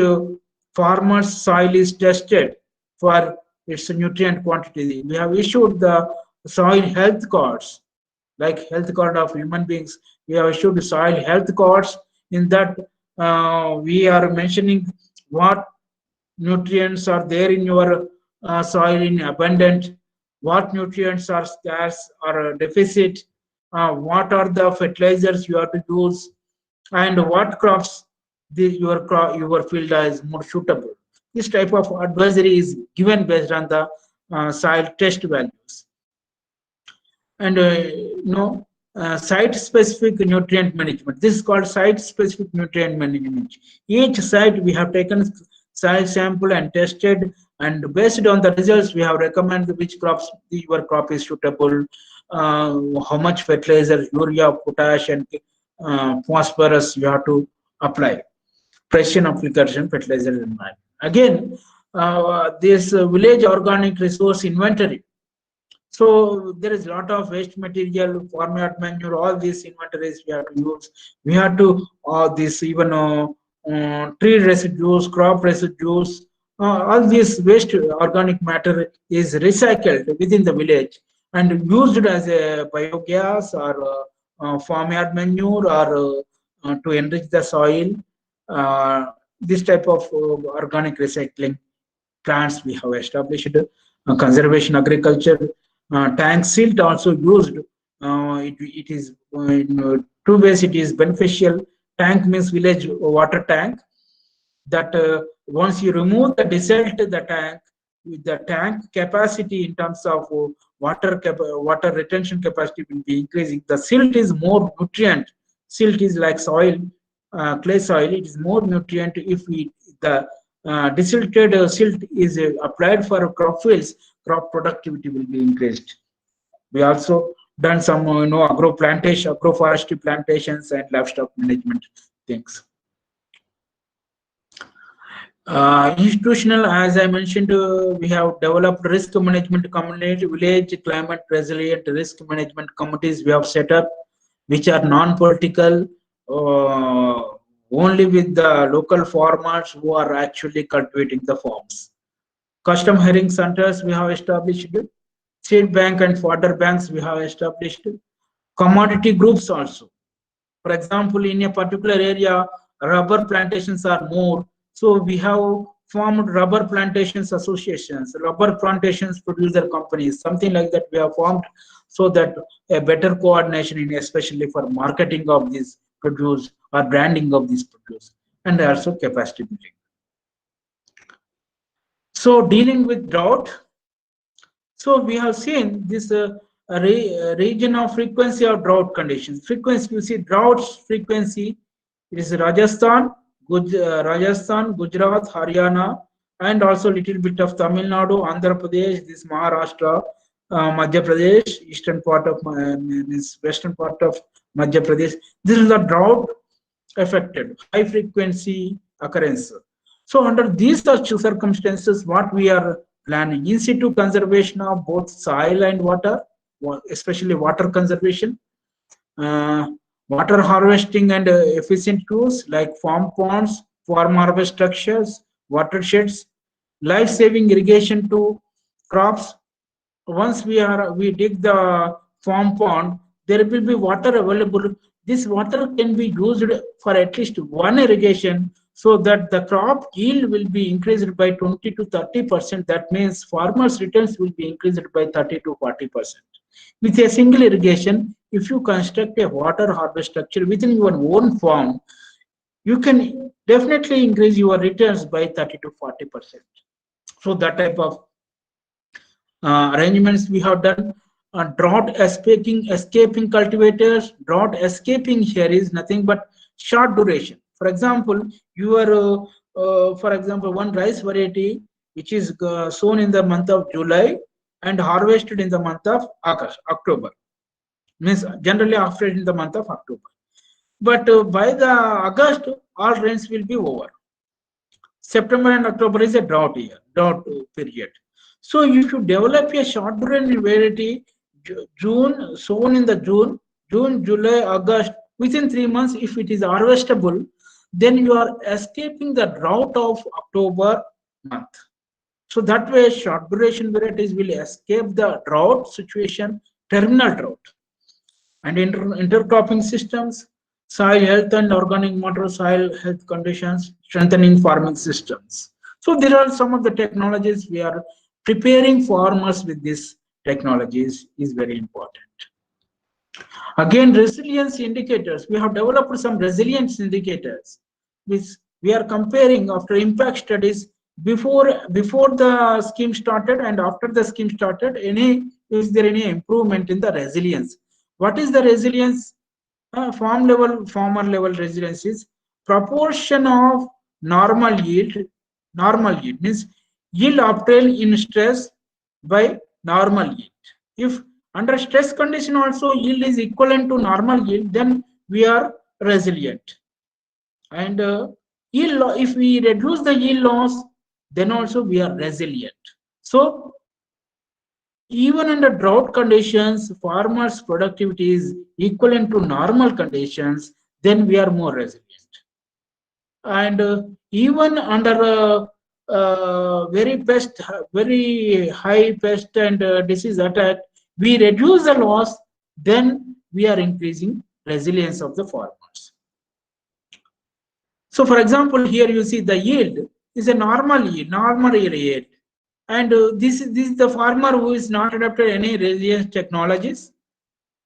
farmer's soil is tested for its nutrient quantity. We have issued the soil health cards, like health card of human beings. We have issued soil health cards. In that, we are mentioning what nutrients are there in your soil in abundant, what nutrients are scarce or deficit, what are the fertilizers you have to use, and what crops your field is more suitable. This type of advisory is given based on the soil test values. And site specific nutrient management, this is called site specific nutrient management. Each site we have taken soil sample and tested, and based on the results we have recommended which crops your crop is suitable, how much fertilizer, urea, potash, and phosphorus you have to apply, precision application fertilizer environment. Again, this village organic resource inventory. So there is a lot of waste material, farmyard manure, all these inventories we have to use. We have to this even tree residues, crop residues, all this waste organic matter is recycled within the village and used as a biogas or farmyard manure or to enrich the soil. This type of organic recycling plants we have established. Conservation agriculture, tank silt also used. It is in two ways it is beneficial. Tank means village water tank, that once you remove the desalt the tank, with the tank capacity in terms of water retention capacity will be increasing. The silt is more nutrient. Silt is like soil, clay soil. It is more nutrient. If the desilted silt is applied for crop fields, crop productivity will be increased. We also done some agroforestry plantations and livestock management things. Institutional, as I mentioned, we have developed risk management community, village climate resilient risk management committees we have set up, which are non-political, only with the local farmers who are actually cultivating the farms. Custom hearing centers we have established, seed bank and fodder banks we have established, commodity groups also. For example, in a particular area, rubber plantations are more, so we have formed rubber plantations associations, rubber plantations producer companies, something like that we have formed, so that a better coordination in especially for marketing of this produce or branding of this produce, and also capacity building. So dealing with drought, so we have seen this region of frequency of drought conditions. Frequency, you see droughts frequency, it is Rajasthan, Rajasthan, Gujarat, Haryana, and also little bit of Tamil Nadu, Andhra Pradesh, this Maharashtra, Madhya Pradesh, eastern part of this western part of Madhya Pradesh. This is the drought affected, high frequency occurrence. So under these such circumstances, what we are planning, in situ conservation of both soil and water, especially water conservation, water harvesting and efficient tools like farm ponds, farm harvest structures, watersheds, life-saving irrigation to crops, once we dig the farm pond, there will be water available. This water can be used for at least one irrigation, so that the crop yield will be increased by 20 to 30%. That means farmers' returns will be increased by 30 to 40%. With a single irrigation, if you construct a water harvest structure within your own farm, you can definitely increase your returns by 30 to 40%. So that type of arrangements we have done. Drought escaping cultivators. Drought escaping here is nothing but short duration. For example, for example, one rice variety which is sown in the month of July and harvested in the month of October, means generally after in the month of October. But by the August, all rains will be over. September and October is a drought period. So if you develop a short duration variety, June, sown in the June, July, August, within 3 months, if it is harvestable, then you are escaping the drought of October month. So that way, short duration varieties will escape the drought situation, terminal drought. And intercropping systems, soil health and organic matter, soil health conditions, strengthening farming systems. So there are some of the technologies we are preparing farmers with these technologies is very important. Again, resilience indicators. We have developed some resilience indicators, which we are comparing after impact studies before the scheme started and after the scheme started. Is there any improvement in the resilience? What is the resilience? Farmer level resilience is proportion of normal yield means yield obtained in stress by normal yield. If under stress condition also yield is equivalent to normal yield, then we are resilient. And if we reduce the yield loss, then also we are resilient. So even under drought conditions, farmers' productivity is equivalent to normal conditions, then we are more resilient. And even under very high pest and disease attack, we reduce the loss, then we are increasing resilience of the farmers. So, for example, here you see the yield is a normal yield. And this is the farmer who is not adopted any resilience technologies.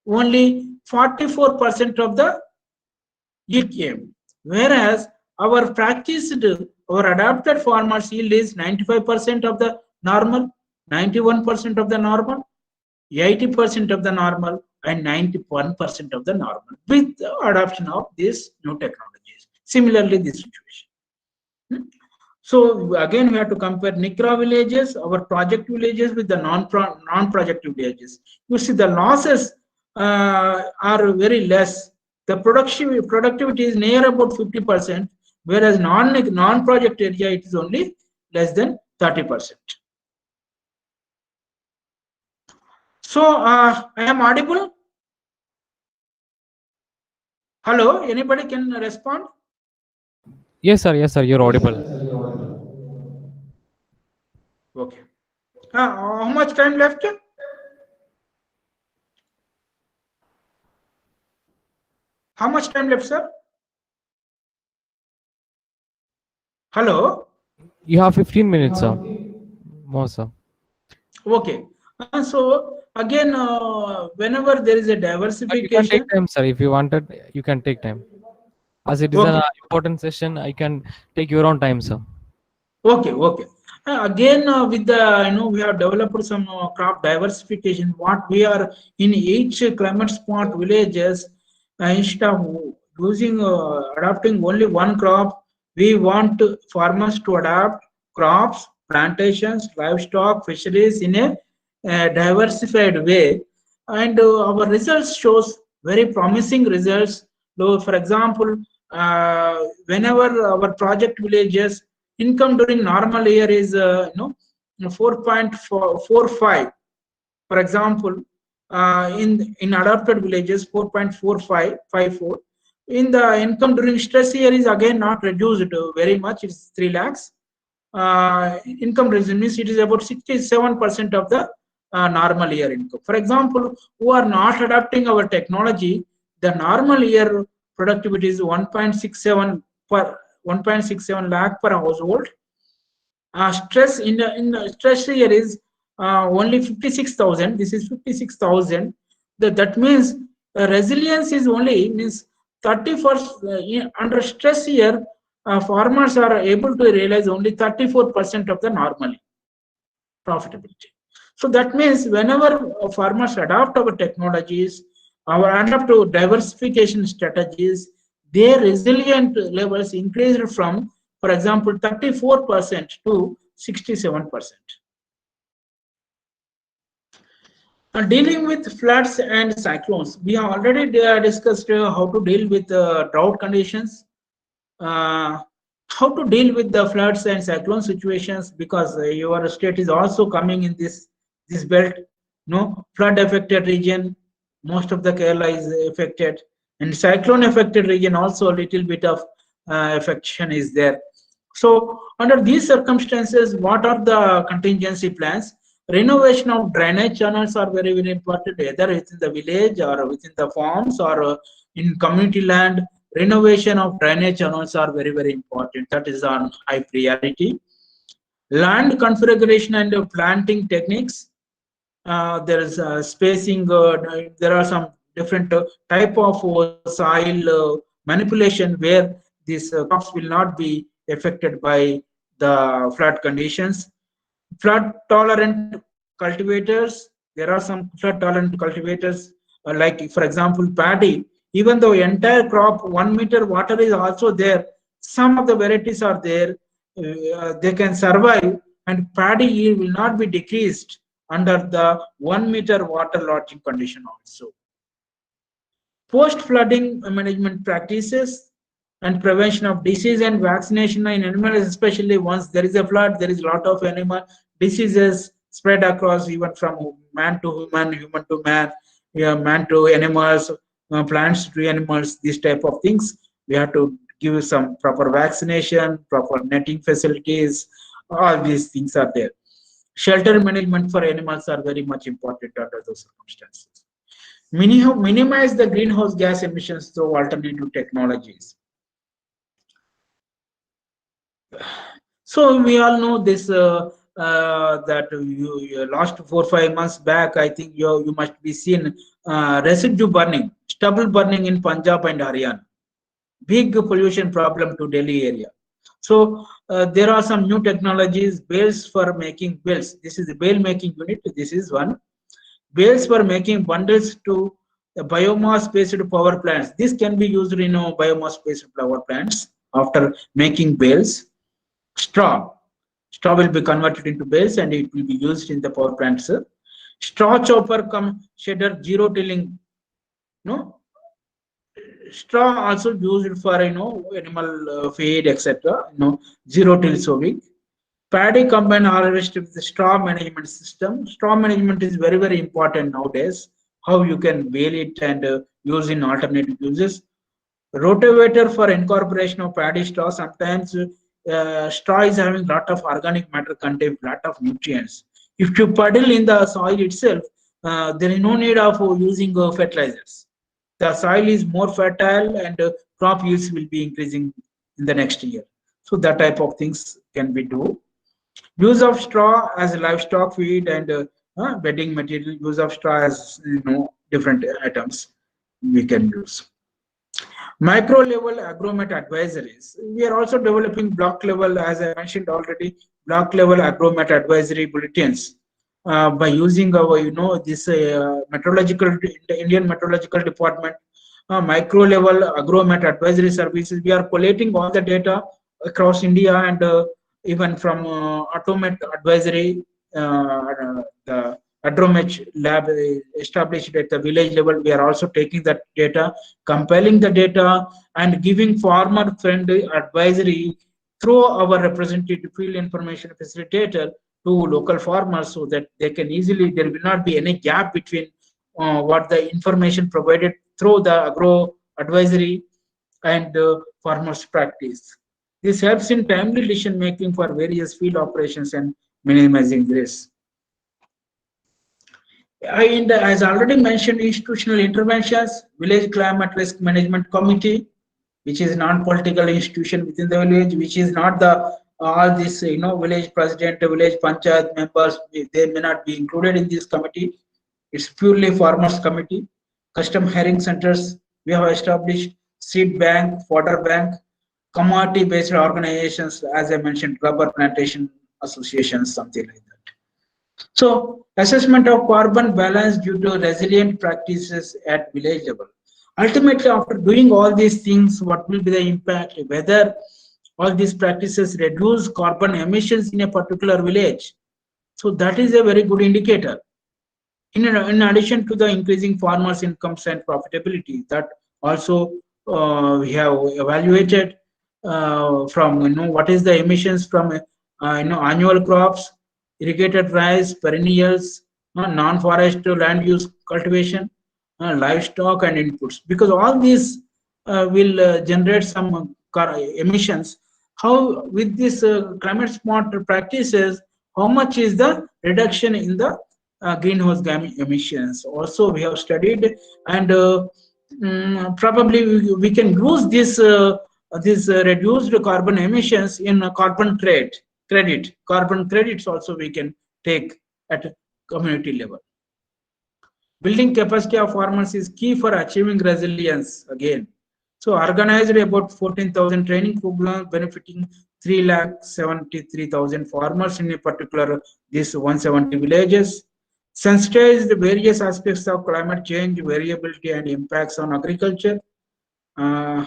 Only 44% of the yield came. Whereas our adapted farmers yield is 95% of the normal, 91% of the normal, 80% of the normal, and 91% of the normal with the adoption of these new technologies. Similarly, this situation. So again, we have to compare NICRA villages, our project villages, with the non-project villages. You see the losses are very less. The productivity is near about 50%, whereas non-project area it is only less than 30%. So I am audible? Hello, anybody can respond? Yes, sir, you're audible. Okay. How much time left? How much time left, sir? Hello? You have 15 minutes, sir. More, sir. Okay. So again, whenever there is a diversification, you can take time, sir. If you wanted, you can take time. As it is an important session, I can take your own time, sir. Okay. Again, with the we have developed some crop diversification. What we are in each climate smart villages, instead of adopting only one crop, we want farmers to adopt crops, plantations, livestock, fisheries in a diversified way, and our results shows very promising results. So, for example, whenever our project villages income during normal year is 4.45, for example, in adopted villages 4.4554. In the income during stress year is again not reduced very much, it's 3 lakhs. Income reason means it is about 67% of the normal year income. For example, who are not adapting our technology, the normal year productivity is 1.67 lakh per household. Stress in the stress year is only 56,000. This is 56,000. That means resilience is only means 31st under stress year. Farmers are able to realize only 34% of the normal profitability. So that means whenever farmers adopt our technologies, our adapt to diversification strategies, their resilient levels increased from, for example, 34% to 67%. Dealing with floods and cyclones, we have already discussed how to deal with drought conditions, uh, how to deal with the floods and cyclone situations, because your state is also coming in this belt. No, flood affected region, most of the Kerala is affected, and cyclone affected region also a little bit of affection is there. So under these circumstances, what are the contingency plans? Renovation of drainage channels are very, very important, either within the village or within the farms or in community land. Renovation of drainage channels are very, very important. That is on high priority. Land configuration and planting techniques. There is spacing. There are some different type of soil manipulation where these crops will not be affected by the flood conditions. Flood tolerant cultivators. There are some flood tolerant cultivators, like for example paddy. Even though entire crop 1 meter water is also there, some of the varieties are there. They can survive, and paddy yield will not be decreased under the 1 meter water lodging condition also. Post-flooding management practices and prevention of disease and vaccination in animals, especially once there is a flood, there is a lot of animal diseases spread across, even from man to human, human to man, yeah, man to animals, plants to animals, these type of things. We have to give some proper vaccination, proper netting facilities, all these things are there. Shelter management for animals are very much important under those circumstances. Minimize the greenhouse gas emissions through alternative technologies. So we all know this that you last 4 5 months back, I think you must be seen residue burning, stubble burning in Punjab and Haryana. Big pollution problem to Delhi area. So there are some new technologies, bales for making bales. This is the bale making unit. This is one. Bales for making bundles to the biomass-based power plants. This can be used in biomass-based power plants after making bales. Straw. Straw will be converted into bales and it will be used in the power plants. Straw chopper come shedder zero tilling. No, straw also used for animal feed, etc. Zero till sowing. Paddy combine harvest with the straw management system. Straw management is very, very important nowadays. How you can bale it and use in alternative uses. Rotavator for incorporation of paddy straw. Sometimes straw is having lot of organic matter content, lot of nutrients. If you puddle in the soil itself, there is no need of using fertilizers. The soil is more fertile and crop yields will be increasing in the next year. So that type of things can be do. Use of straw as livestock feed and bedding material. Use of straw as different items we can use. Micro level agromet advisories. We are also developing block level, as I mentioned already, block level agromet advisory bulletins by using our, this meteorological, Indian Meteorological Department, micro level agromet advisory services. We are collating all the data across India and even from Automet advisory, the Adromet lab established at the village level. We are also taking that data, compiling the data, and giving farmer friendly advisory through our representative field information facilitator to local farmers, so that they can easily, there will not be any gap between what the information provided through the agro advisory and farmers practice. This helps in timely decision making for various field operations and minimizing risk. And as already mentioned, institutional interventions, village climate risk management committee, which is non-political institution within the village, which is not the all this village president, village panchayat members, they may not be included in this committee. It's purely farmers committee. Custom hearing centers we have established, seed bank, fodder bank, commodity based organizations, as I mentioned, rubber plantation associations, something like that. So, assessment of carbon balance due to resilient practices at village level. Ultimately, after doing all these things, what will be the impact? Whether all these practices reduce carbon emissions in a particular village. So, that is a very good indicator. In addition to the increasing farmers' incomes and profitability, that also we have evaluated from what is the emissions from annual crops, irrigated rice, perennials, non-forest land use cultivation, livestock and inputs. Because all these will generate some emissions. How with this climate smart practices, how much is the reduction in the greenhouse gas emissions? Also, we have studied, and probably we can use this reduced carbon emissions in a carbon trade credit. Carbon credits also we can take at community level. Building capacity of farmers is key for achieving resilience again. So organized about 14,000 training programs benefiting 3,73,000 farmers in a particular these 170 villages. Sensitized various aspects of climate change, variability and impacts on agriculture.